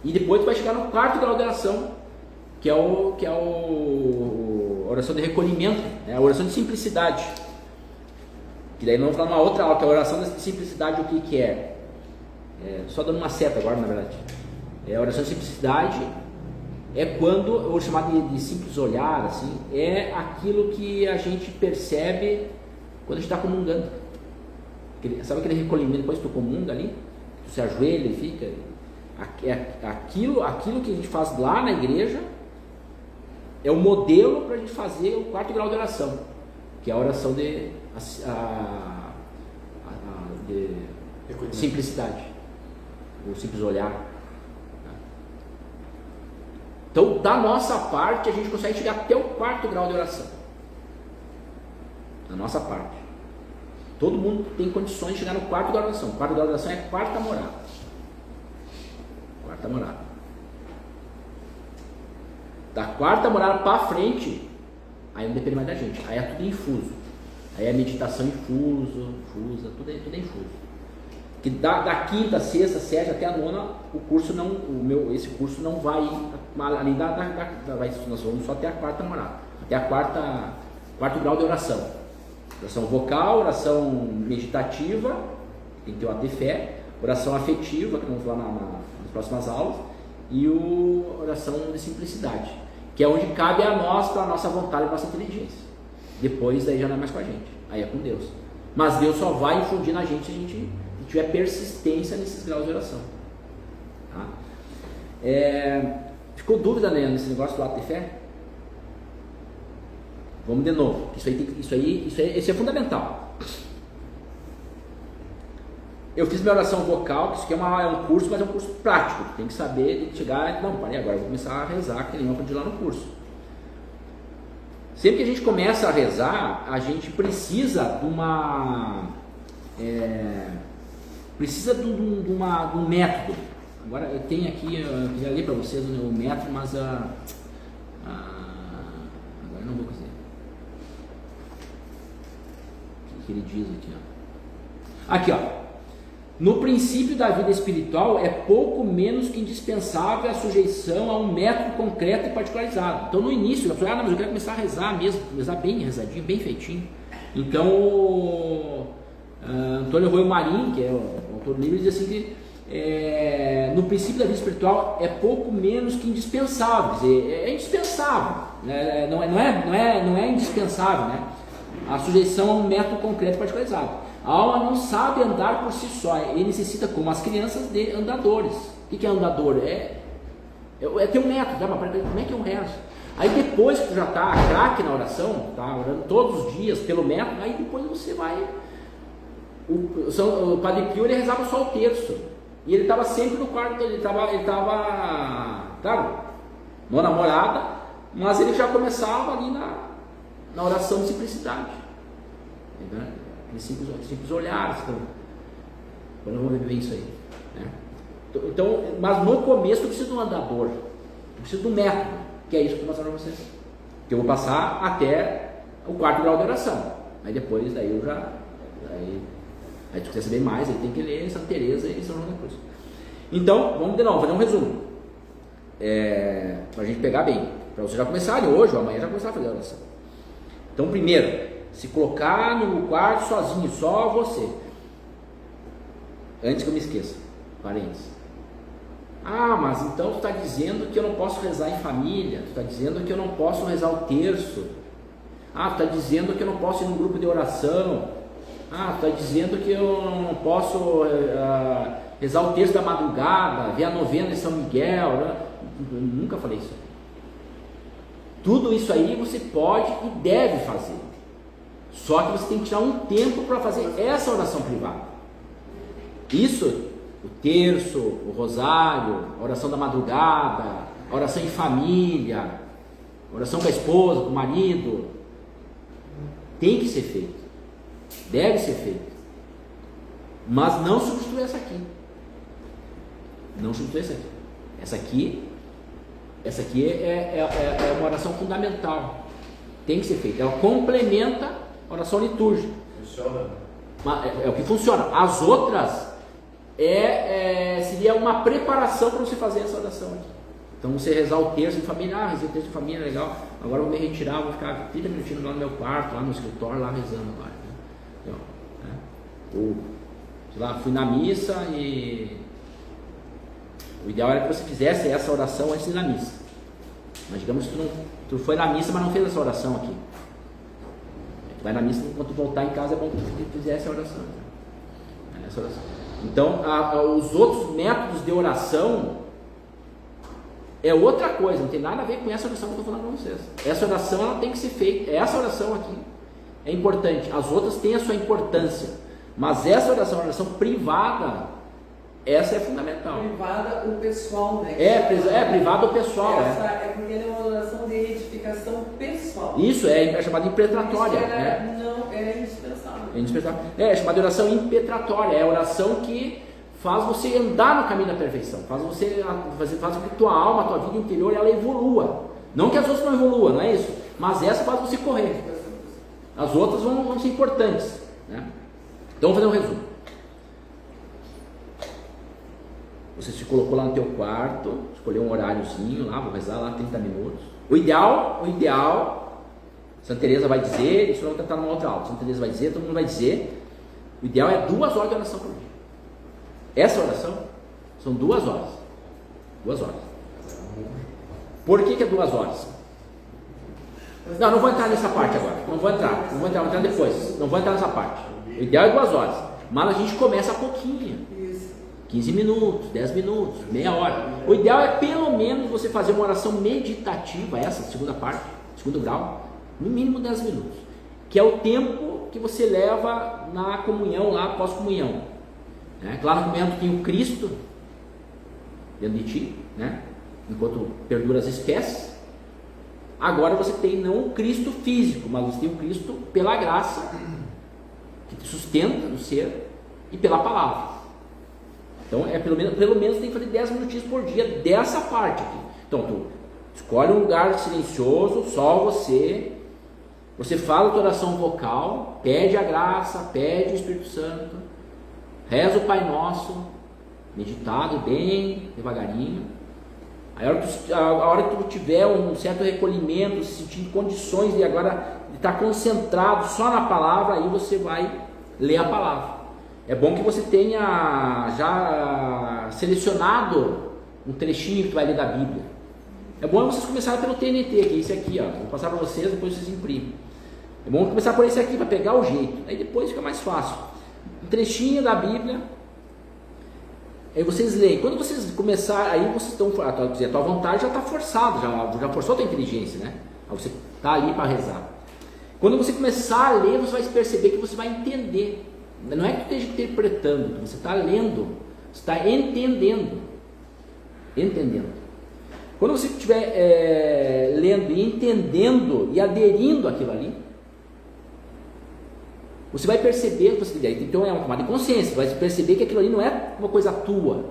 E depois você vai chegar no quarto grau de oração, que é a oração de recolhimento, né? A oração de simplicidade. Que daí nós vamos falar numa outra aula, que é a oração de simplicidade, o que é? Só dando uma seta agora, na verdade. A oração de simplicidade é quando, eu vou chamar de simples olhar, assim, é aquilo que a gente percebe quando a gente está comungando. Sabe aquele recolhimento, depois tu comunga ali, tu se ajoelha e fica, aquilo que a gente faz lá na igreja é o modelo para a gente fazer o quarto grau de oração, que é a oração de simplicidade, o simples olhar. Então, da nossa parte, a gente consegue chegar até o quarto grau de oração. Da nossa parte. Todo mundo tem condições de chegar no quarto grau de oração. O quarto grau de oração é a quarta morada. Quarta morada. Da quarta morada para frente, aí não depende mais da gente. Aí é tudo infuso. Aí é meditação infusa, tudo é infuso. Que da quinta, sexta, sétima até a nona, esse curso não vai além nós vamos só até a quarta morada, até quarto grau de oração. Oração vocal, oração meditativa, tem que ter o ato de fé, oração afetiva, que vamos falar nas próximas aulas, e oração de simplicidade, que é onde cabe a nossa vontade e a nossa inteligência. Depois daí já não é mais com a gente, aí é com Deus. Mas Deus só vai infundir na gente se a gente tiver persistência nesses graus de oração. Tá? Ficou dúvida, né, nesse negócio do ato de fé? Vamos de novo. Isso é fundamental. Eu fiz minha oração vocal, que isso aqui é um curso, mas é um curso prático. Tem que saber, tem que chegar, não, parei agora, eu vou começar a rezar, que nem eu aprendi lá no curso. Sempre que a gente começa a rezar, a gente precisa de um método. Agora eu tenho aqui, eu queria ler para vocês o método, mas agora não vou conseguir. O que ele diz aqui? Aqui, ó. No princípio da vida espiritual é pouco menos que indispensável a sujeição a um método concreto e particularizado. Então no início, a pessoa, mas eu quero começar a rezar mesmo, rezar bem rezadinho, bem feitinho. Então, Antônio Royo Marim, que é o autor do livro, diz assim que no princípio da vida espiritual é pouco menos que indispensável. Quer dizer, é indispensável, né? Não é indispensável, né? A sujeição a um método concreto e particularizado. A alma não sabe andar por si só, ele necessita, como as crianças, de andadores. O que é andador? É ter um método, como é que eu rezo? Aí depois que tu já está craque na oração, tá orando todos os dias pelo método, aí depois você vai... O Padre Pio, ele rezava só o terço, e ele estava sempre no quarto, ele estava claro, não namorada, mas ele já começava ali na oração de simplicidade, né? Simples olhares, então eu vou ver bem isso aí, né? Então, mas no começo eu preciso de um andador, eu preciso de um método, que é isso que eu vou passar para vocês, que eu vou passar até o 4º grau de oração, aí depois daí eu já, aí tu quer saber mais, aí tem que ler Santa Teresa e São João da Cruz. Então, vamos de novo, fazer um resumo, para a gente pegar bem, para vocês já começarem hoje ou amanhã já começar a fazer a oração. Então, primeiro, se colocar no quarto sozinho, só você. Antes que eu me esqueça, parênteses. Mas então tu está dizendo que eu não posso rezar em família, tu está dizendo que eu não posso rezar o terço, tu está dizendo que eu não posso ir num grupo de oração, tu está dizendo que eu não posso rezar o terço da madrugada, ver a novena de São Miguel, né? Eu nunca falei isso. Tudo isso aí você pode e deve fazer. Só que você tem que tirar um tempo para fazer essa oração privada. Isso, o terço, o rosário, a oração da madrugada, a oração em família, a oração com a esposa, com o marido, tem que ser feito. Deve ser feito. Mas não substitui essa aqui. Não substitui essa aqui. Essa aqui é uma oração fundamental. Tem que ser feita. Ela complementa a oração litúrgica. Funciona. É o que funciona. As outras seria uma preparação para você fazer essa oração aqui. Então você rezar o terço em família, rezei o terço em família, legal. Agora eu vou me retirar, vou ficar 30 minutinhos lá no meu quarto, lá no escritório, lá rezando agora. Né? Então, ou, sei lá, fui na missa e o ideal era que você fizesse essa oração antes de ir na missa. Mas digamos que tu foi na missa, mas não fez essa oração aqui. Tu vai na missa, quando tu voltar em casa é bom que tu fizesse a oração. Essa oração. Então, os outros métodos de oração é outra coisa, não tem nada a ver com essa oração que eu estou falando para vocês. Essa oração ela tem que ser feita, essa oração aqui é importante, as outras têm a sua importância, mas essa oração, a oração privada, essa é fundamental. Privada o pessoal, né? Privada o pessoal. Essa é porque ela é uma oração de edificação pessoal. Isso, é chamada de impetratória. Não, é indispensável. É indispensável. É chamada de oração impetratória, é a oração que faz você andar no caminho da perfeição, faz com que tua alma, tua vida interior, ela evolua. Não que as outras não evoluam, não é isso, mas essa faz você correr. As outras vão ser importantes, né? Então vamos fazer um resumo. Você se colocou lá no teu quarto, escolheu um horáriozinho lá, vou rezar lá 30 minutos. O ideal, Santa Teresa vai dizer, isso não vai tentar numa outra aula, Santa Teresa vai dizer, todo mundo vai dizer, o ideal é 2 horas de oração por dia. Essa oração são 2 horas. 2 horas. Por que é 2 horas? Não vou entrar nessa parte agora. Não vou entrar depois. Não vou entrar nessa parte. O ideal é 2 horas. Mas a gente começa a pouquinho. 15 minutos, 10 minutos, meia hora. O ideal é pelo menos você fazer uma oração meditativa, essa segunda parte, segundo grau, no mínimo 10 minutos. Que é o tempo que você leva na comunhão, lá pós-comunhão. Claro, no comunhão tem o Cristo dentro de ti, né? Enquanto perdura as espécies. Agora você tem não o Cristo físico, mas você tem o Cristo pela graça que te sustenta no ser e pela palavra. Então pelo menos tem que fazer 10 minutinhos por dia dessa parte aqui. Então tu escolhe um lugar silencioso, só você fala a tua oração vocal, pede a graça, pede o Espírito Santo, Reza o Pai Nosso, meditado bem devagarinho. Aí a hora que tu tiver um certo recolhimento, se sentir em condições de agora de estar concentrado só na palavra, aí você vai ler a palavra. É bom que você tenha já selecionado um trechinho que tu vai ler da Bíblia. É bom vocês começarem pelo TNT, que é esse aqui, ó. Vou passar para vocês, depois vocês imprimem. É bom começar por esse aqui para pegar o jeito. Aí depois fica mais fácil. Um trechinho da Bíblia. Aí vocês leem. Quando vocês começarem, aí vocês estão, a tua vontade já está forçada, já forçou a tua inteligência, né? Aí você está ali para rezar. Quando você começar a ler, você vai perceber que você vai entender. Não é que tu esteja interpretando, você está lendo, você está entendendo. Quando você estiver lendo e entendendo e aderindo àquilo ali, você vai perceber, então é uma tomada de consciência, você vai perceber que aquilo ali não é uma coisa tua,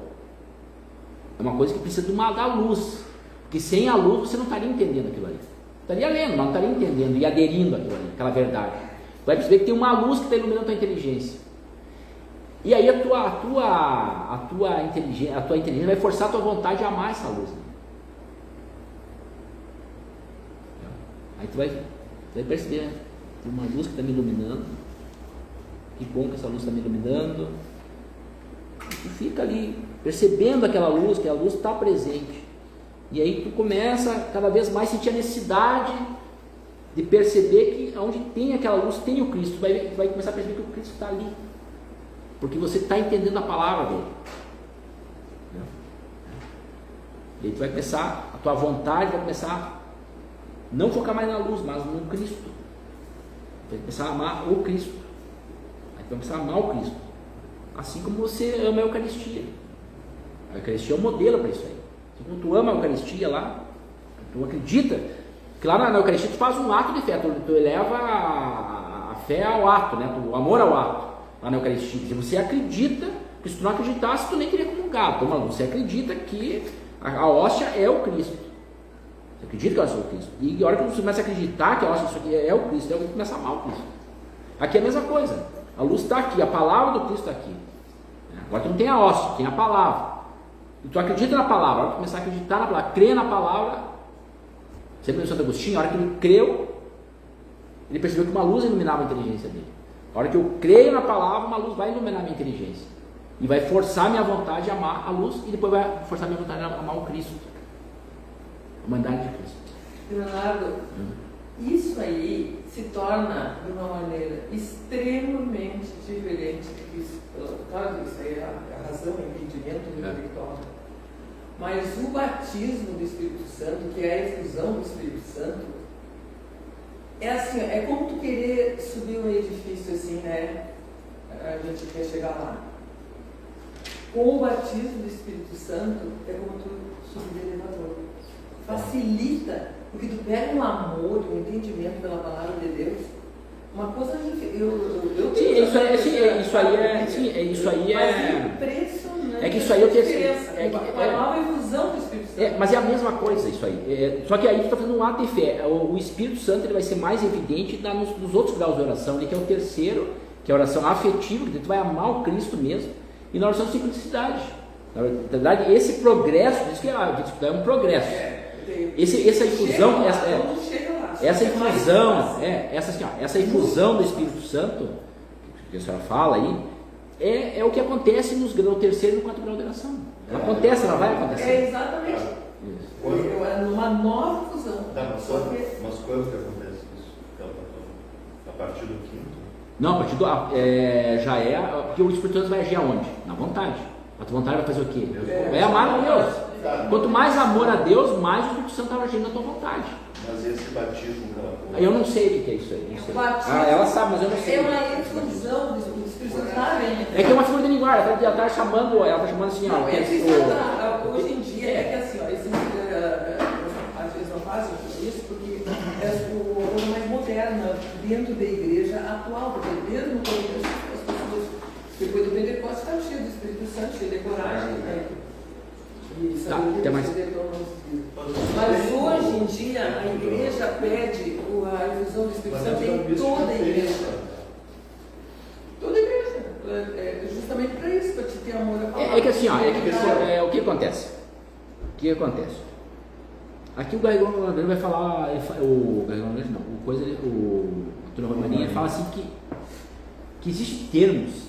é uma coisa que precisa da luz, porque sem a luz você não estaria entendendo aquilo ali, estaria lendo, mas não estaria entendendo e aderindo àquilo ali, aquela verdade. Você vai perceber que tem uma luz que está iluminando a tua inteligência, e aí a tua inteligência vai forçar a tua vontade a amar essa luz, né? Aí tu vai perceber, né? Tem uma luz que está me iluminando, que bom que essa luz está me iluminando, e tu fica ali percebendo aquela luz, que a luz está presente, e aí tu começa cada vez mais a sentir a necessidade de perceber que onde tem aquela luz tem o Cristo. Tu vai começar a perceber que o Cristo está ali, porque você está entendendo a palavra dele. E aí tu vai começar, a tua vontade vai começar a não focar mais na luz, mas no Cristo. Vai começar a amar o Cristo. Aí tu vai começar a amar o Cristo, assim como você ama a Eucaristia. A Eucaristia é um modelo para isso aí. Assim como tu ama a Eucaristia lá, tu acredita que lá na Eucaristia tu faz um ato de fé, tu eleva a fé ao ato, né? O amor ao ato, lá na Eucaristia. Se você acredita, porque se tu não acreditasse, tu nem queria comungar. Então, você acredita que a hóstia é o Cristo. Você acredita que a hóstia é o Cristo. E a hora que você começa a acreditar que a hóstia isso aqui é o Cristo, é o que começa a amar o Cristo. Aqui é a mesma coisa. A luz está aqui, a palavra do Cristo está aqui. Agora tu não tem a hóstia, tem a palavra. E tu acredita na palavra, a hora que tu começar a acreditar na palavra, crer na palavra. Sempre o Santo Agostinho, a hora que ele creu, ele percebeu que uma luz iluminava a inteligência dele. A hora que eu creio na palavra, uma luz vai iluminar a minha inteligência. E vai forçar a minha vontade a amar a luz, e depois vai forçar a minha vontade a amar o Cristo. A humanidade de Cristo. Leonardo, isso aí se torna de uma maneira extremamente diferente do que claro, isso aí é a razão, o entendimento intelectual. Mas o batismo do Espírito Santo, que é a efusão do Espírito Santo, é assim, é como tu querer subir um edifício assim, né? A gente quer chegar lá. Com o batismo do Espírito Santo, é como tu subir o elevador. Facilita, porque tu pega um amor, um entendimento pela palavra de Deus. Uma coisa eu sim, isso aí é impressionante. É que isso aí eu tenho uma nova efusão do Espírito Santo. Mas é a mesma coisa isso aí. Só que aí tu está fazendo um ato de fé. O Espírito Santo ele vai ser mais evidente nos outros graus de oração, que é o terceiro, que é a oração afetiva, que tu vai amar o Cristo mesmo, e na oração de simplicidade. Na verdade, esse progresso, isso que é um progresso. Essa infusão, essa infusão do Espírito Santo, que a senhora fala aí, é o que acontece no terceiro e no quarto grau de oração. Ela acontece, ela vai acontecer. É exatamente. É uma nova fusão. Mas quando que acontece isso? A partir do quinto? Não, a partir do. Já é. Porque o Espírito Santo vai agir aonde? Na vontade. A tua vontade vai fazer o quê? Vai amar a Deus. Quanto mais amor a Deus, mais o Espírito Santo está agindo na tua vontade. Mas esse batismo que ela falou. Eu não sei o que é isso aí. Não sei. Ela sabe, mas eu não sei. É uma infusão do Espírito Santo. É que é uma figura de linguagem. Ela está chamando assim. Não, hoje em dia é que assim, ó, eles não fazem isso porque é a coisa mais moderna dentro da igreja atual, porque desde o começo as pessoas, depois do Pentecostes, estão cheias do Espírito Santo, cheias de coragem, né? Mas hoje em dia a igreja pede a infusão do Espírito Santo em toda a igreja. Toda a igreja. Justamente para É que assim, ó, o que acontece? O que acontece? Aqui o Garrigão vai falar, o Garrigão não, o Antônio Romarinha fala assim que existem termos.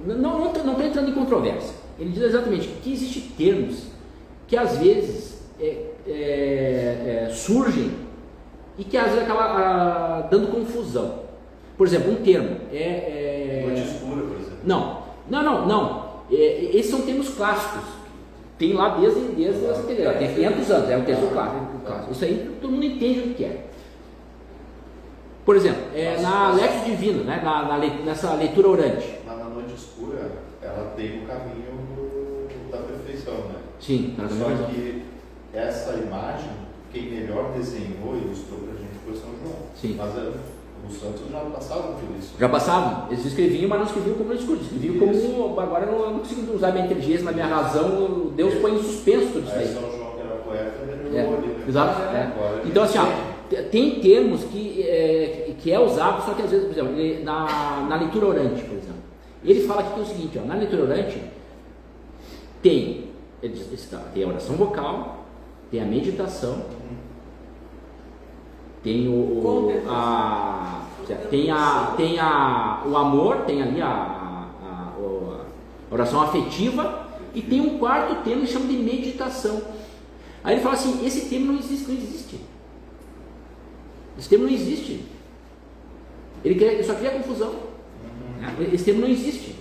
Não estou entrando em controvérsia. Ele diz exatamente que existem termos que às vezes surgem e que às vezes acaba dando confusão. Por exemplo, um termo Noite escura, por exemplo. Não. Esses são termos clássicos. Tem lá desde essa anterior. Tem 500 anos, é um termo clássico. Isso aí todo mundo entende o que é. Por exemplo, na Lectio Divina, né, nessa leitura orante. Mas na noite escura, ela tem o caminho da perfeição, né? Sim, só que essa imagem, quem melhor desenhou e ilustrou pra gente foi São João. Sim. Mas os santos já passavam por isso. Já passavam? Eles escreviam, mas não escreviam como eles escreviam como. Agora eu não consigo usar minha inteligência, mas minha razão, Deus põe em suspenso tudo isso aí. São João, que era poeta, melhorou ali, né? Exato. Então, assim, tem termos que é usado, só que às vezes, por exemplo, na leitura orante, por exemplo, ele fala aqui que é o seguinte, na leitura orante tem a oração vocal, tem a meditação, tem o amor, tem ali a oração afetiva, e tem um quarto termo que chama de meditação. Aí ele fala assim, esse termo não existe. Esse termo não existe. Ele só cria confusão. Esse termo não existe.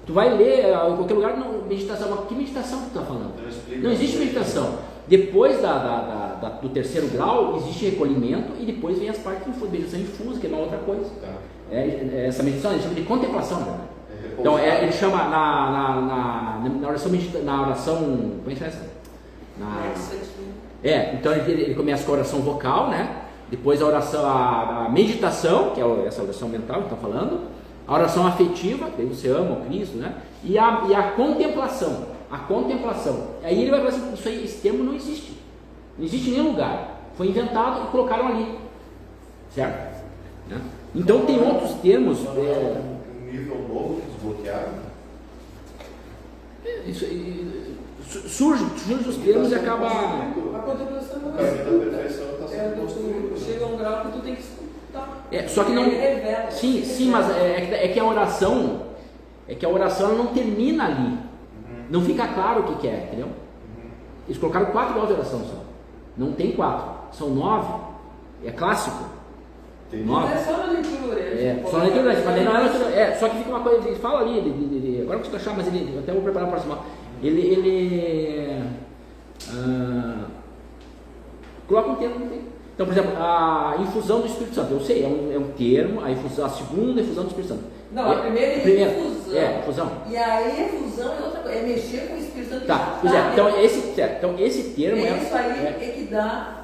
Tu vai ler em qualquer lugar, meditação, mas que meditação que tu está falando? Não existe meditação. Depois do terceiro grau, existe recolhimento e depois vem as partes de meditação infusa, que é uma outra coisa. Essa meditação ele chama de contemplação, né? Então ele chama na oração, como é que é essa? Então ele começa com a oração vocal, né? Depois a meditação, que é essa oração mental que está falando, a oração afetiva, que aí você ama o Cristo, né? E a contemplação. Aí ele vai falar assim, esse termo não existe. Não existe em nenhum lugar. Foi inventado e colocaram ali. Certo? Né? Então tem outros termos. Um nível novo desbloqueado. Surge os termos e acaba. A contemplação O caminho da perfeição está sendo construído. Chega a um grau que tu tem que escutar. Só que não. Ele revela. Sim, mas é que a oração. Ela não termina ali. Não fica claro o que é, entendeu? Eles colocaram 4 graus de oração só. Não tem 4, são 9. É clássico. 9. É só na leitura. Só na leitura. Mas não é leitura. Só que fica uma coisa, ele fala ali, agora não consigo achar, mas eu até vou preparar para o próximo. Ele coloca um termo, não tem. Então, por exemplo, a infusão do Espírito Santo, eu sei, é um termo, a segunda infusão do Espírito Santo. Não, a primeira é infusão. E a efusão é outra coisa, é mexer com o Espírito Santo. Pois então esse termo isso aí é que dá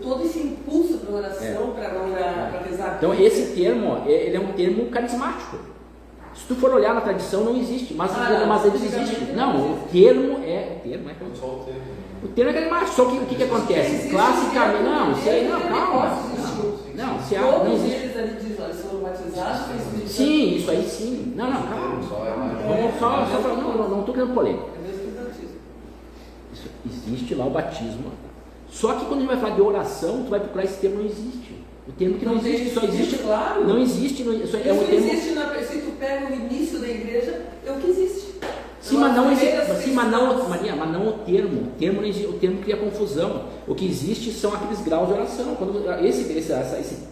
todo esse impulso para a oração, para rezar. Então esse termo, ele é um termo carismático. Se tu for olhar na tradição, não existe, mas ele existe. Não, o termo é Só o termo. O termo é carismático, só que o que acontece? Classicamente, calma. Não existe. Todos eles ali dizem, olha, foram batizados. Sim, isso aí sim. Não, calma. Não estou criando polêmica. Existe lá o batismo. Só que quando a gente vai falar de oração, tu vai procurar esse termo, não existe. O termo que não existe, só existe. Claro. Não existe. Isso é um termo. Existe se tu pega o início da igreja, é o que existe. Sim, mas não existe. Maria, mas não o termo. O termo não existe, o termo cria confusão. O que existe são aqueles graus de oração. Quando esse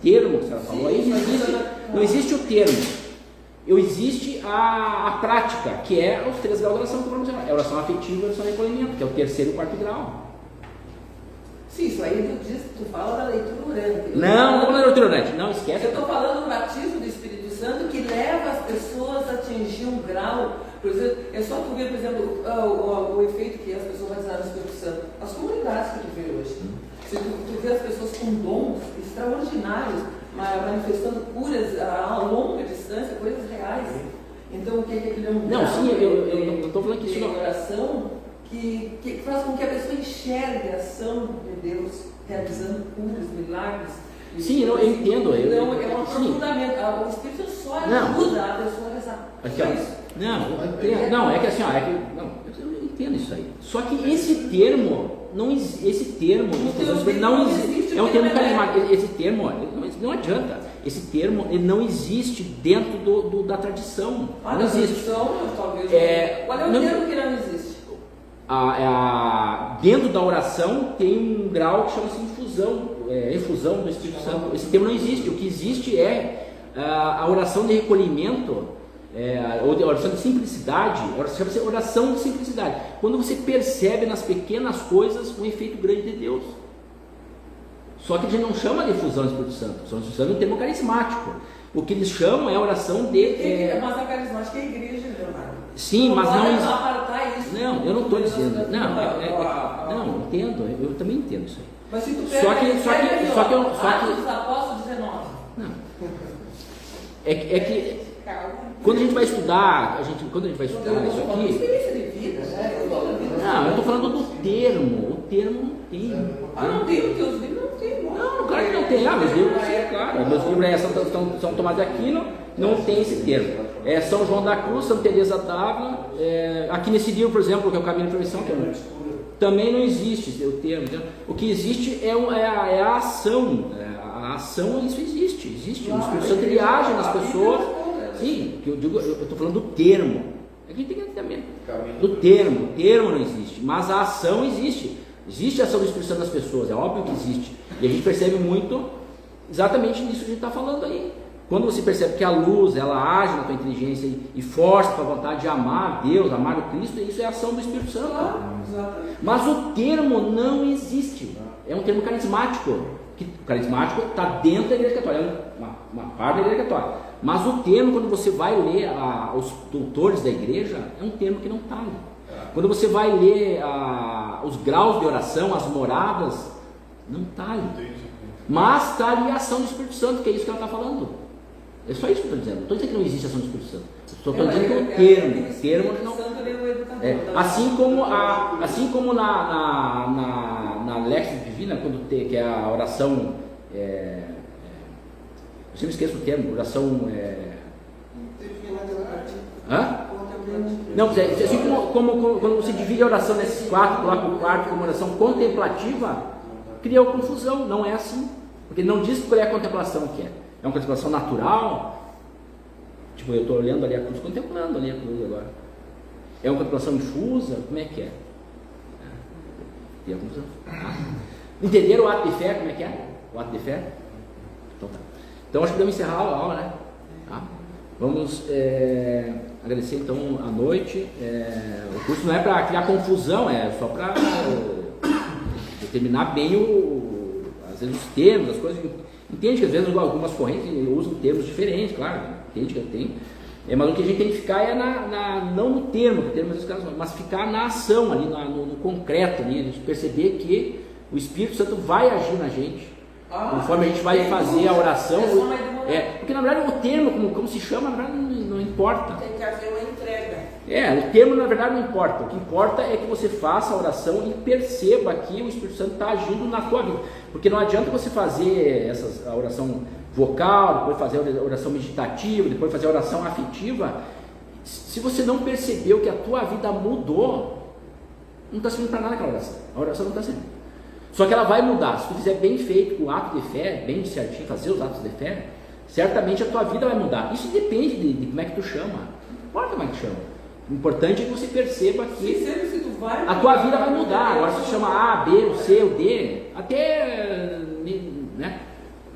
termo que você falou aí, não existe o termo. Existe a prática, que é os 3 graus de oração que vamos dizer. É a oração afetiva e a oração de recolhimento, que é o 3º e 4º grau. Sim, isso aí tu fala da leitura orante. Não da leitura orante, não esquece. Eu estou falando do batismo do Espírito Santo que leva as pessoas a atingir um grau. Por exemplo, é só tu ver, por exemplo, o efeito que as pessoas batizadas no Espírito Santo. As comunidades que tu vê hoje. Se tu vê as pessoas com dons extraordinários, manifestando curas a longa distância, coisas reais. Então o que é aquele um grau? Não, sim, eu estou falando que isso não. Oração que faz com que a pessoa enxergue a ação de Deus realizando curas, milagres. Sim, eu entendo. Então, é um aprofundamento. O Espírito só ajuda a pessoa a rezar. Aqui, ó. Não, é que assim, ó, eu entendo isso aí. Só que esse termo não existe. Esse termo não existe. É um termo carismático. Esse termo, não adianta. Esse termo ele não existe dentro da tradição. Não existe. Talvez. Qual é o termo que não existe? Dentro da oração tem um grau que chama-se infusão do Espírito Santo. Esse termo não existe. O que existe é a oração de recolhimento. Ou oração de simplicidade, chama-se oração de simplicidade. Quando você percebe nas pequenas coisas um efeito grande de Deus. Só que a gente não chama de fusão do Espírito Santo. Fusão do Espírito Santo é um termo carismático. O que eles chamam é a oração de. Mas a carismática é a igreja, Leonardo. Sim, mas não. Isso. Não, eu não estou dizendo. Não, entendo. Eu também entendo isso aí. Mas se tu pega Atos dos Apóstolos 19. Não. É que quando a gente vai estudar, isso aqui. Experiência de vida, né? Não, eu estou falando do termo. O termo não tem. Não tem, porque os livros não tem. Não, claro que não tem. Meus livros, claro. Meus livros São Tomás de Aquino, não tem esse termo. São João da Cruz, Santa Teresa d'Ávila. Aqui nesse livro, por exemplo, que é o Caminho da Perfeição, também não existe o termo. Entendeu? O que existe é a ação. A ação, isso existe. O Espírito Santo ele age nas pessoas. Sim, eu estou falando do termo. É que a gente tem que entender também. Do termo. O termo não existe, mas a ação existe. Existe a ação do Espírito Santo nas pessoas, é óbvio que existe. E a gente percebe muito exatamente nisso que a gente está falando aí. Quando você percebe que a luz, ela age na tua inteligência e força a tua vontade de amar Deus, amar o Cristo, isso é a ação do Espírito Santo. Mas o termo não existe. É um termo carismático. O carismático está dentro da Igreja Católica, é uma parte da Igreja Católica. Mas o termo, quando você vai ler os doutores da igreja, é um termo que não está ali. Quando você vai ler os graus de oração, as moradas, não está ali. Mas está ali a ação do Espírito Santo, que é isso que ela está falando. É só isso que eu estou dizendo. Não estou dizendo que não existe ação do Espírito Santo. Estou dizendo que o termo não. Assim como na Lex Divina, que é a oração. Eu sempre esqueço o termo, oração. Não, assim como quando você divide a oração nesses quatro, coloca o quarto como oração contemplativa, criou confusão. Não é assim. Porque ele não diz qual é a contemplação que é. É uma contemplação natural. Tipo, eu estou olhando ali a cruz, contemplando ali a cruz agora. É uma contemplação infusa? Como é que é? Tem a confusão. Entenderam o ato de fé? Como é que é? O ato de fé? Então tá. Então acho que podemos encerrar a aula, né? Tá? Vamos agradecer então à noite. O curso não é para criar confusão, é só para determinar bem às vezes os termos, as coisas. Entende que às vezes algumas correntes usam termos diferentes, claro, entende que tem. Mas o que a gente tem que ficar é não no termo, mas ficar na ação ali, no concreto ali, a gente perceber que o Espírito Santo vai agir na gente. Conforme a gente vai fazer a oração, porque na verdade o termo, como se chama, na verdade não importa. Tem que haver uma entrega. O termo na verdade não importa. O que importa é que você faça a oração e perceba que o Espírito Santo está agindo na tua vida. Porque não adianta você fazer a oração vocal, depois fazer a oração meditativa, depois fazer a oração afetiva. Se você não percebeu que a tua vida mudou, não está servindo para nada aquela oração. A oração não está servindo. Só que ela vai mudar. Se tu fizer bem feito, com o ato de fé, bem certinho, fazer os atos de fé, certamente a tua vida vai mudar. Isso depende de como é que tu chama. Não importa como é que tu chama. O importante é que você perceba que a tua vida vai mudar. Agora se tu chama A, B, o C, o D, até, né?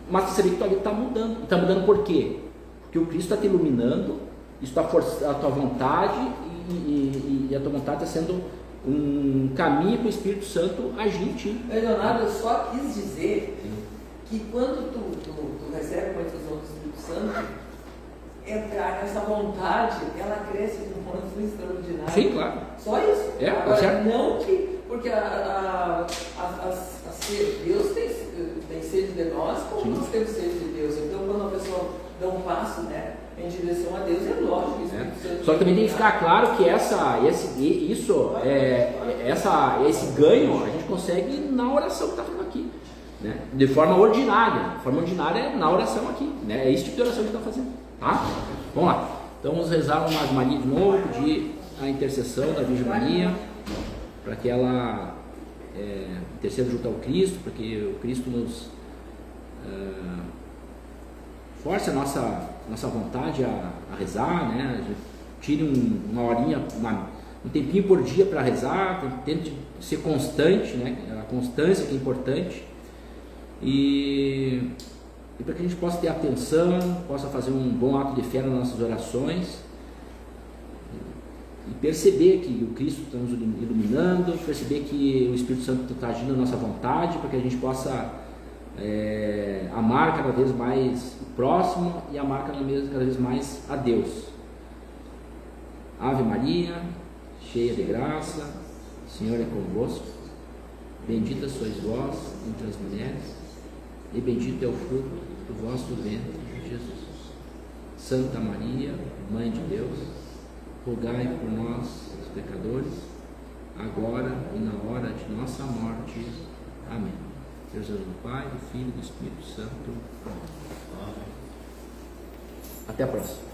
Mas você sabe que a tua vida está mudando. E está mudando por quê? Porque o Cristo está te iluminando, isso está forçando a tua vontade e a tua vontade está sendo um caminho para o Espírito Santo agir em ti. Leonardo, eu só quis dizer que quando tu recebe uma infusão do Espírito Santo, essa vontade, ela cresce de uma forma extraordinária. Sim, claro. Só isso. Agora, certo? Não que... Porque Deus tem sede de nós, como nós temos sede de Deus. Então, quando a pessoa dá um passo, né, em direção a Deus, é lógico que Só que também tem que ficar claro que esse ganho a gente consegue na oração que está fazendo aqui, né? De forma ordinária. De forma ordinária é na oração aqui, né? É esse tipo de oração que está fazendo, tá? Vamos lá. Então vamos rezar uma Ave Maria de novo, pedir a intercessão da Virgem Maria, para que ela interceda junto ao Cristo, para que o Cristo nos force a nossa vontade a rezar, né? A gente tire uma horinha, um tempinho por dia para rezar, tente ser constante, né? A constância que é importante, e para que a gente possa ter atenção, possa fazer um bom ato de fé nas nossas orações, e perceber que o Cristo está nos iluminando, perceber que o Espírito Santo está agindo na nossa vontade, para que a gente possa amar cada vez mais o próximo e amar cada vez mais a Deus. Ave Maria, cheia de graça, o Senhor é convosco, bendita sois vós entre as mulheres, e bendito é o fruto do vosso ventre, Jesus. Santa Maria, Mãe de Deus, rogai por nós, os pecadores, agora e na hora de nossa morte. Amém. Deus é do Pai, do Filho e do Espírito Santo. Amém. Até a próxima.